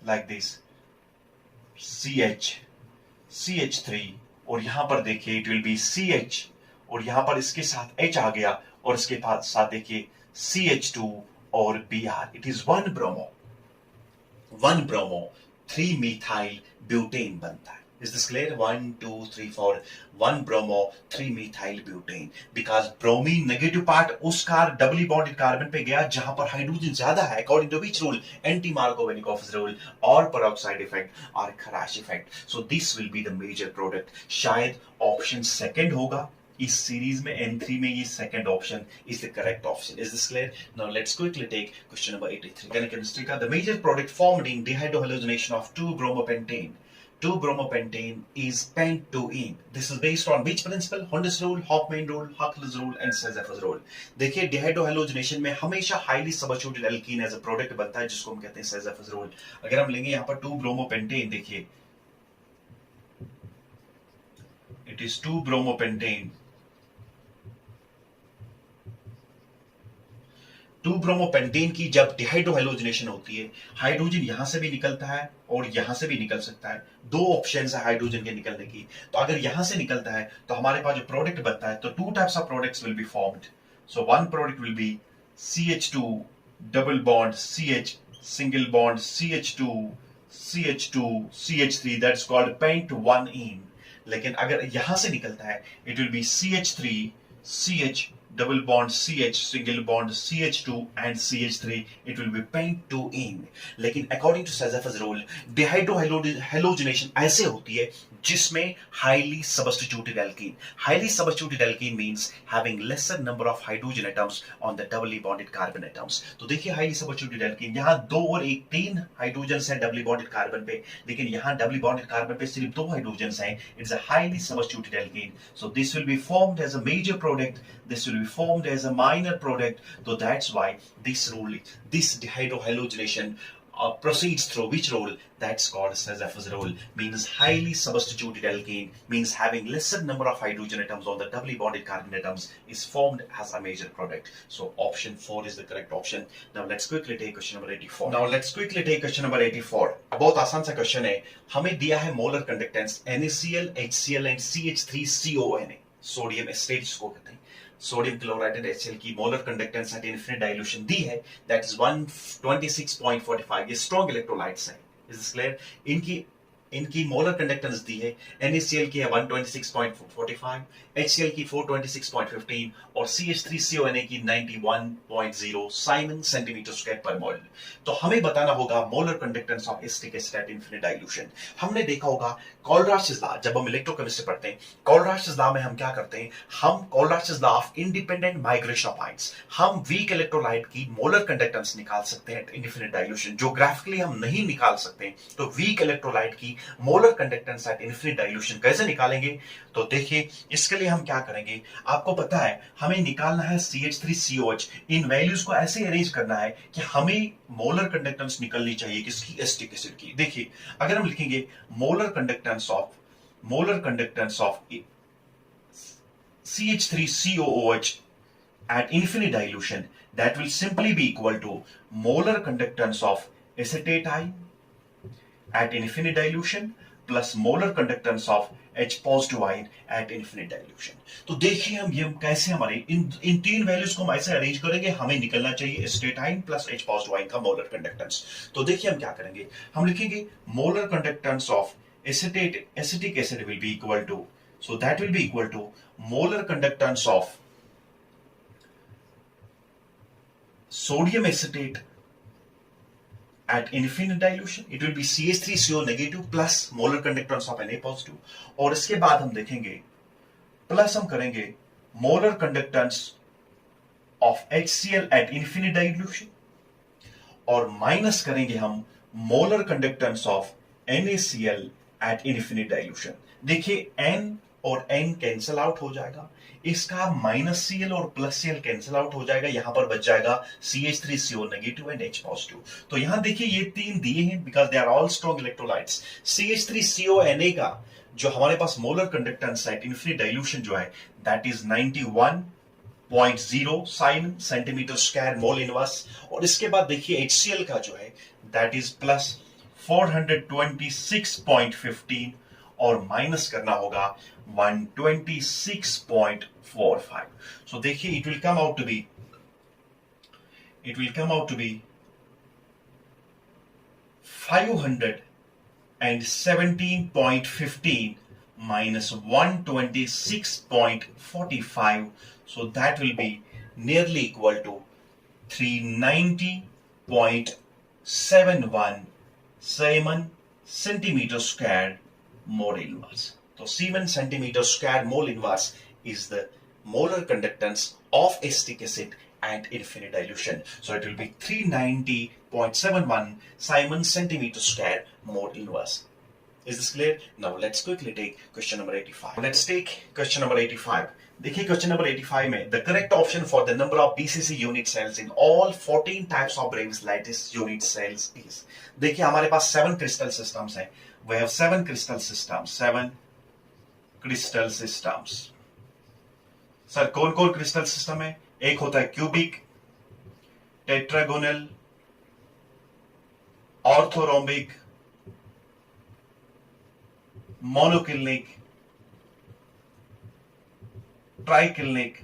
like this, CH3, और यहां पर देखिए इट विल बी CH, और यहां पर इसके साथ H आ गया, और इसके साथ देखिए CH2 और Br. It is 1 bromo 3 methyl butane बनता है. Is this clear? 1 2 3 4 1 bromo 3 methyl butane, because bromine negative part उस डबली बॉन्डेड कार्बन पे गया जहां पर हाइड्रोजन ज्यादा है, according to which rule? Anti Markovnikov's rule और पेरोक्साइड इफेक्ट और Kharasch effect. So this will be the major product. शायद ऑप्शन सेकंड होगा इस सीरीज में, N3 में ये second option is the correct option. Is this clear? Now let's quickly take question number 83. Organic chemistry का the major product formed in dehydrohalogenation of 2-bromopentane. 2-bromopentane is pent-2-ene. This is based on which principle? Honda's rule, Hofmann rule, Huxley's rule and Sazafer's rule. देखिए dehydrohalogenation में हमेशा highly substituted alkene as a product बनता है, जिसको हम कहते हैं Sazafer's rule. अगर हम लेंगे यहाँ पर 2-bromopentane, देखिए it is 2-bromopentane. 2-bromopentane की जब डिहाइड्रोहैलोजिनेशन होती है, हाइड्रोजन यहां से भी निकलता है और यहां से भी निकल सकता है. दो ऑप्शन है हाइड्रोजन के निकलने की. तो अगर यहां से निकलता है तो हमारे पास जो प्रोडक्ट बनता है, तो 2 types of products will be formed. So one product will B CH2 double bond CH single bond CH2 CH3, that's called pent-1-ene. लेकिन अगर यहां से निकलता है it will be CH3 CH double bond CH single bond CH2 and CH3, it will be pent-2-ene. लेकिन according to Sazafer's rule डिहाइड्रोहैलोजिनेशन ऐसे होती है जिसमें highly substituted alkene means having lesser number of hydrogen atoms on the doubly bonded carbon atoms. तो देखिए highly substituted alkene, यहाँ 2 और 1 3 hydrogen है doubly bonded carbon पे, लेकिन यहाँ doubly bonded carbon पे सिर्फ 2 हाइड्रोजन हैं. It's a highly substituted alkene. So this will be formed as a major product, this will be formed as a minor product. So that's why this rule, this dehydrohalogenation proceeds through which role? That's called Saint-Joseph rule. Means highly substituted alkane, means having lesser number of hydrogen atoms on the doubly bonded carbon atoms is formed as a major product. So option 4 is the correct option. Now let's quickly take question number 84. Now let's quickly take question number 84. बहुत आसान सा question है. हमें दिया है molar conductance NaCl, HCl and CH3CONA. Sodium acetate जिसको कहते हैं. सोडियम क्लोराइड एंड HCl की molar conductance at infinite dilution दी है, दैट इज 126.45. ये स्ट्रॉन्ग इलेक्ट्रोलाइट्स हैं. Is this clear? इनकी मोलर कंडक्टेंस दी है. NaCl की है 126.45, HCl की 426.15 और CH3CONA की 91.0 साइमन सेंटीमीटर स्क्वायर पर मोल. तो हमें बताना होगा molar conductance of acetic acid at infinite dilution. हमने देखा होगा कोलराच's लॉ, जब हम इलेक्ट्रोकेमिस्ट्री पढ़ते हैं कोलराच's लॉ में हम क्या करते हैं, हम Kohlrausch's law of independent migration of ions, हम वीक इलेक्ट्रोलाइट की मोलर कंडक्टेंस निकाल सकते हैं इनफिनिट डाइल्यूशन. ज्योग्राफिकली हम नहीं निकाल सकते, तो वीक इलेक्ट्रोलाइट की molar conductance at infinite dilution कैसे निकालेंगे? तो देखिए, इसके लिए हम क्या करेंगे, आपको पता है हमें निकालना है CH3COH. इन वैल्यूज को ऐसे अरेंज करना है कि हमें मोलर कंडक्टेंस निकलनी चाहिए किसकी? एसिटिक एसिड की. देखिए, अगर हम लिखेंगे molar conductance of CH3COOH at infinite dilution, that will simply be equal to molar conductance of acetate at infinite dilution plus molar conductance of H positive ion at infinite dilution. तो देखिए हम ये कैसे हमारे इन तीन वैल्यूज को हम ऐसे अरेंज करेंगे, हमें निकलना चाहिए acetate ion plus H positive ion का मोलर कंडक्टेंस. तो देखिए हम क्या करेंगे, हम लिखेंगे molar conductance of acetic acid will be equal to, so that will be equal to molar conductance of sodium acetate at infinite dilution. It will be CH3CO negative plus molar conductance of Na positive. और इसके बाद हम देखेंगे plus हम करेंगे molar conductance of HCl at infinite dilution और minus करेंगे हम molar conductance of NaCl at infinite dilution. देखिए n और n कैंसिल आउट हो जाएगा, इसका माइनस Cl और प्लस Cl कैंसिल आउट हो जाएगा, यहां पर बच जाएगा CH3CO negative and H positive. तो यहां देखिए ये तीन दिए हैं because they are all strong electrolytes. CH3CONA का जो हमारे पास मोलर कंडक्टेंस है इनफिनिट डाइल्यूशन जो है that is 91.0 siemens centimetre square mole inverse. और इसके बाद देखिए HCl का जो है दैट इज प्लस 426.15 और माइनस करना होगा 126.45. So देखिए it will come out to be 517.15 minus 126.45. So that will be nearly equal to 390.71 Simon centimeter square mole inverse. So Siemens centimeter square mole inverse is the molar conductance of acetic acid at infinite dilution. So it will be 390.71 Siemens centimeter square mole inverse. Is this clear? Now let's quickly take question number 85. Let's take question number 85. देखिए question number 85 में the correct option for the number of BCC unit cells in all 14 types of Brave's lattice unit cells is. देखिए हमारे पास 7 crystal systems हैं. We have 7 crystal systems. Sir कौन कौन crystal system है? एक होता है cubic, tetragonal, orthorhombic, monoclinic, triclinic,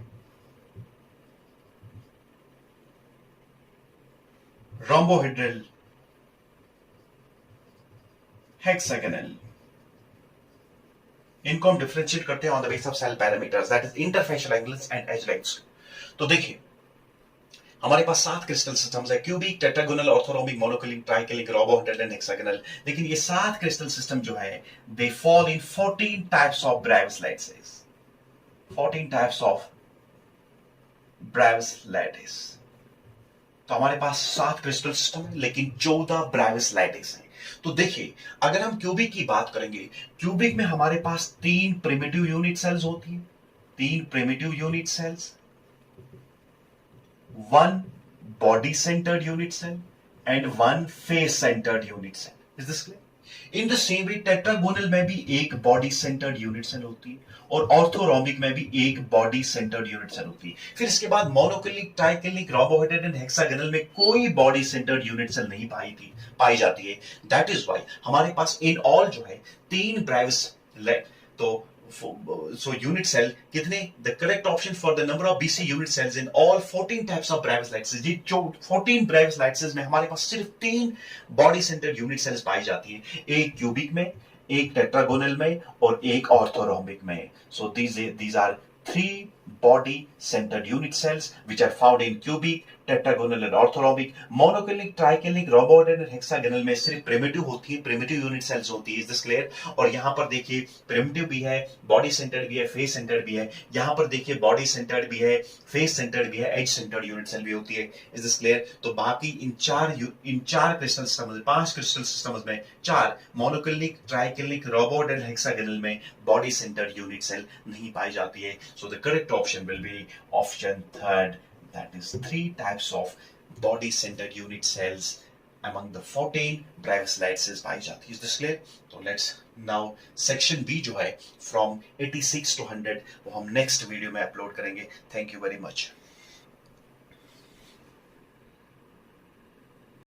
rhombohedral, hexagonal. इनको हम डिफरेंशिएट करते हैं on the base of cell parameters that is interfacial angles and edge lengths. तो देखिए हमारे पास 7 क्रिस्टल सिस्टम्स है, cubic, tetragonal, orthorhombic, monoclinic, triclinic, rhombohedral and hexagonal. लेकिन ये 7 क्रिस्टल सिस्टम जो है they fall in 14 types of Braves lattice. 14 types of Braves lattice. तो हमारे पास 7 क्रिस्टल सिस्टम है लेकिन 14 ब्रेव्स लैटिस है. तो देखिए अगर हम क्यूबिक की बात करेंगे, क्यूबिक में हमारे पास 3 प्रिमिटिव यूनिट सेल्स होती हैं. 3 primitive unit cells, 1 body centred unit cell and one face-centered unit cell. Is this clear? In the same way tetragonal में भी एक बॉडी सेंटर्ड यूनिट सेल होती है और ऑर्थोरोम्बिक में भी एक बॉडी सेंटर्ड यूनिट सेल होती है. फिर इसके बाद मोनोक्लिनिक, ट्राइक्लिनिक, रोबोहेड्रल एंड हेक्सागोनल में कोई बॉडी सेंटर्ड यूनिट सेल नहीं पाई जाती है. दैट इज व्हाई हमारे पास इन ऑल जो है 3 ब्रेविस, तो so unit cell कितने, the correct option for the number of BC unit cells in all 14 types of Brevis lattices, ये जो 14 Brevis lattices में हमारे पास सिर्फ 3 बॉडी सेंटर्ड यूनिट सेल्स पाई जाती है, एक क्यूबिक में, एक टेट्रागोनल में और एक ऑर्थोरोम्बिक में. So these are 3 body centered unit cells which are found in cubic, tetragonal and orthorhombic. Monoclinic, triclinic, robohedral and hexagonal में सिर्फ प्रिमिटिव होती है, प्रिमिटिव यूनिट सेल्स होती है. Is this clear? और यहाँ पर देखिए प्रिमिटिव भी है, बॉडी सेंटर्ड भी है, फेस सेंटर्ड भी है. यहाँ पर देखिए बॉडी सेंटर्ड भी है, फेस सेंटर्ड भी है, एज सेंटर्ड यूनिट सेल भी होती है. Is this clear? तो बाकी इन चार क्रिस्टल सिस्टम्स, 5 क्रिस्टल सिस्टम्स में 4 मोनोक्लिनिक, ट्राइक्लिनिक, रोबोहेड्रल, हेक्सागोनल में बॉडी सेंटर्ड यूनिट सेल नहीं पाई जाती है. सो the correct option will be option 3rd, that is 3 types of body centered unit cells among the 14 Brevis lattices पाई जाती है. Is this clear? तो let's now section B जो है from 86 to 100 वो हम next वीडियो में अपलोड करेंगे. Thank you very much.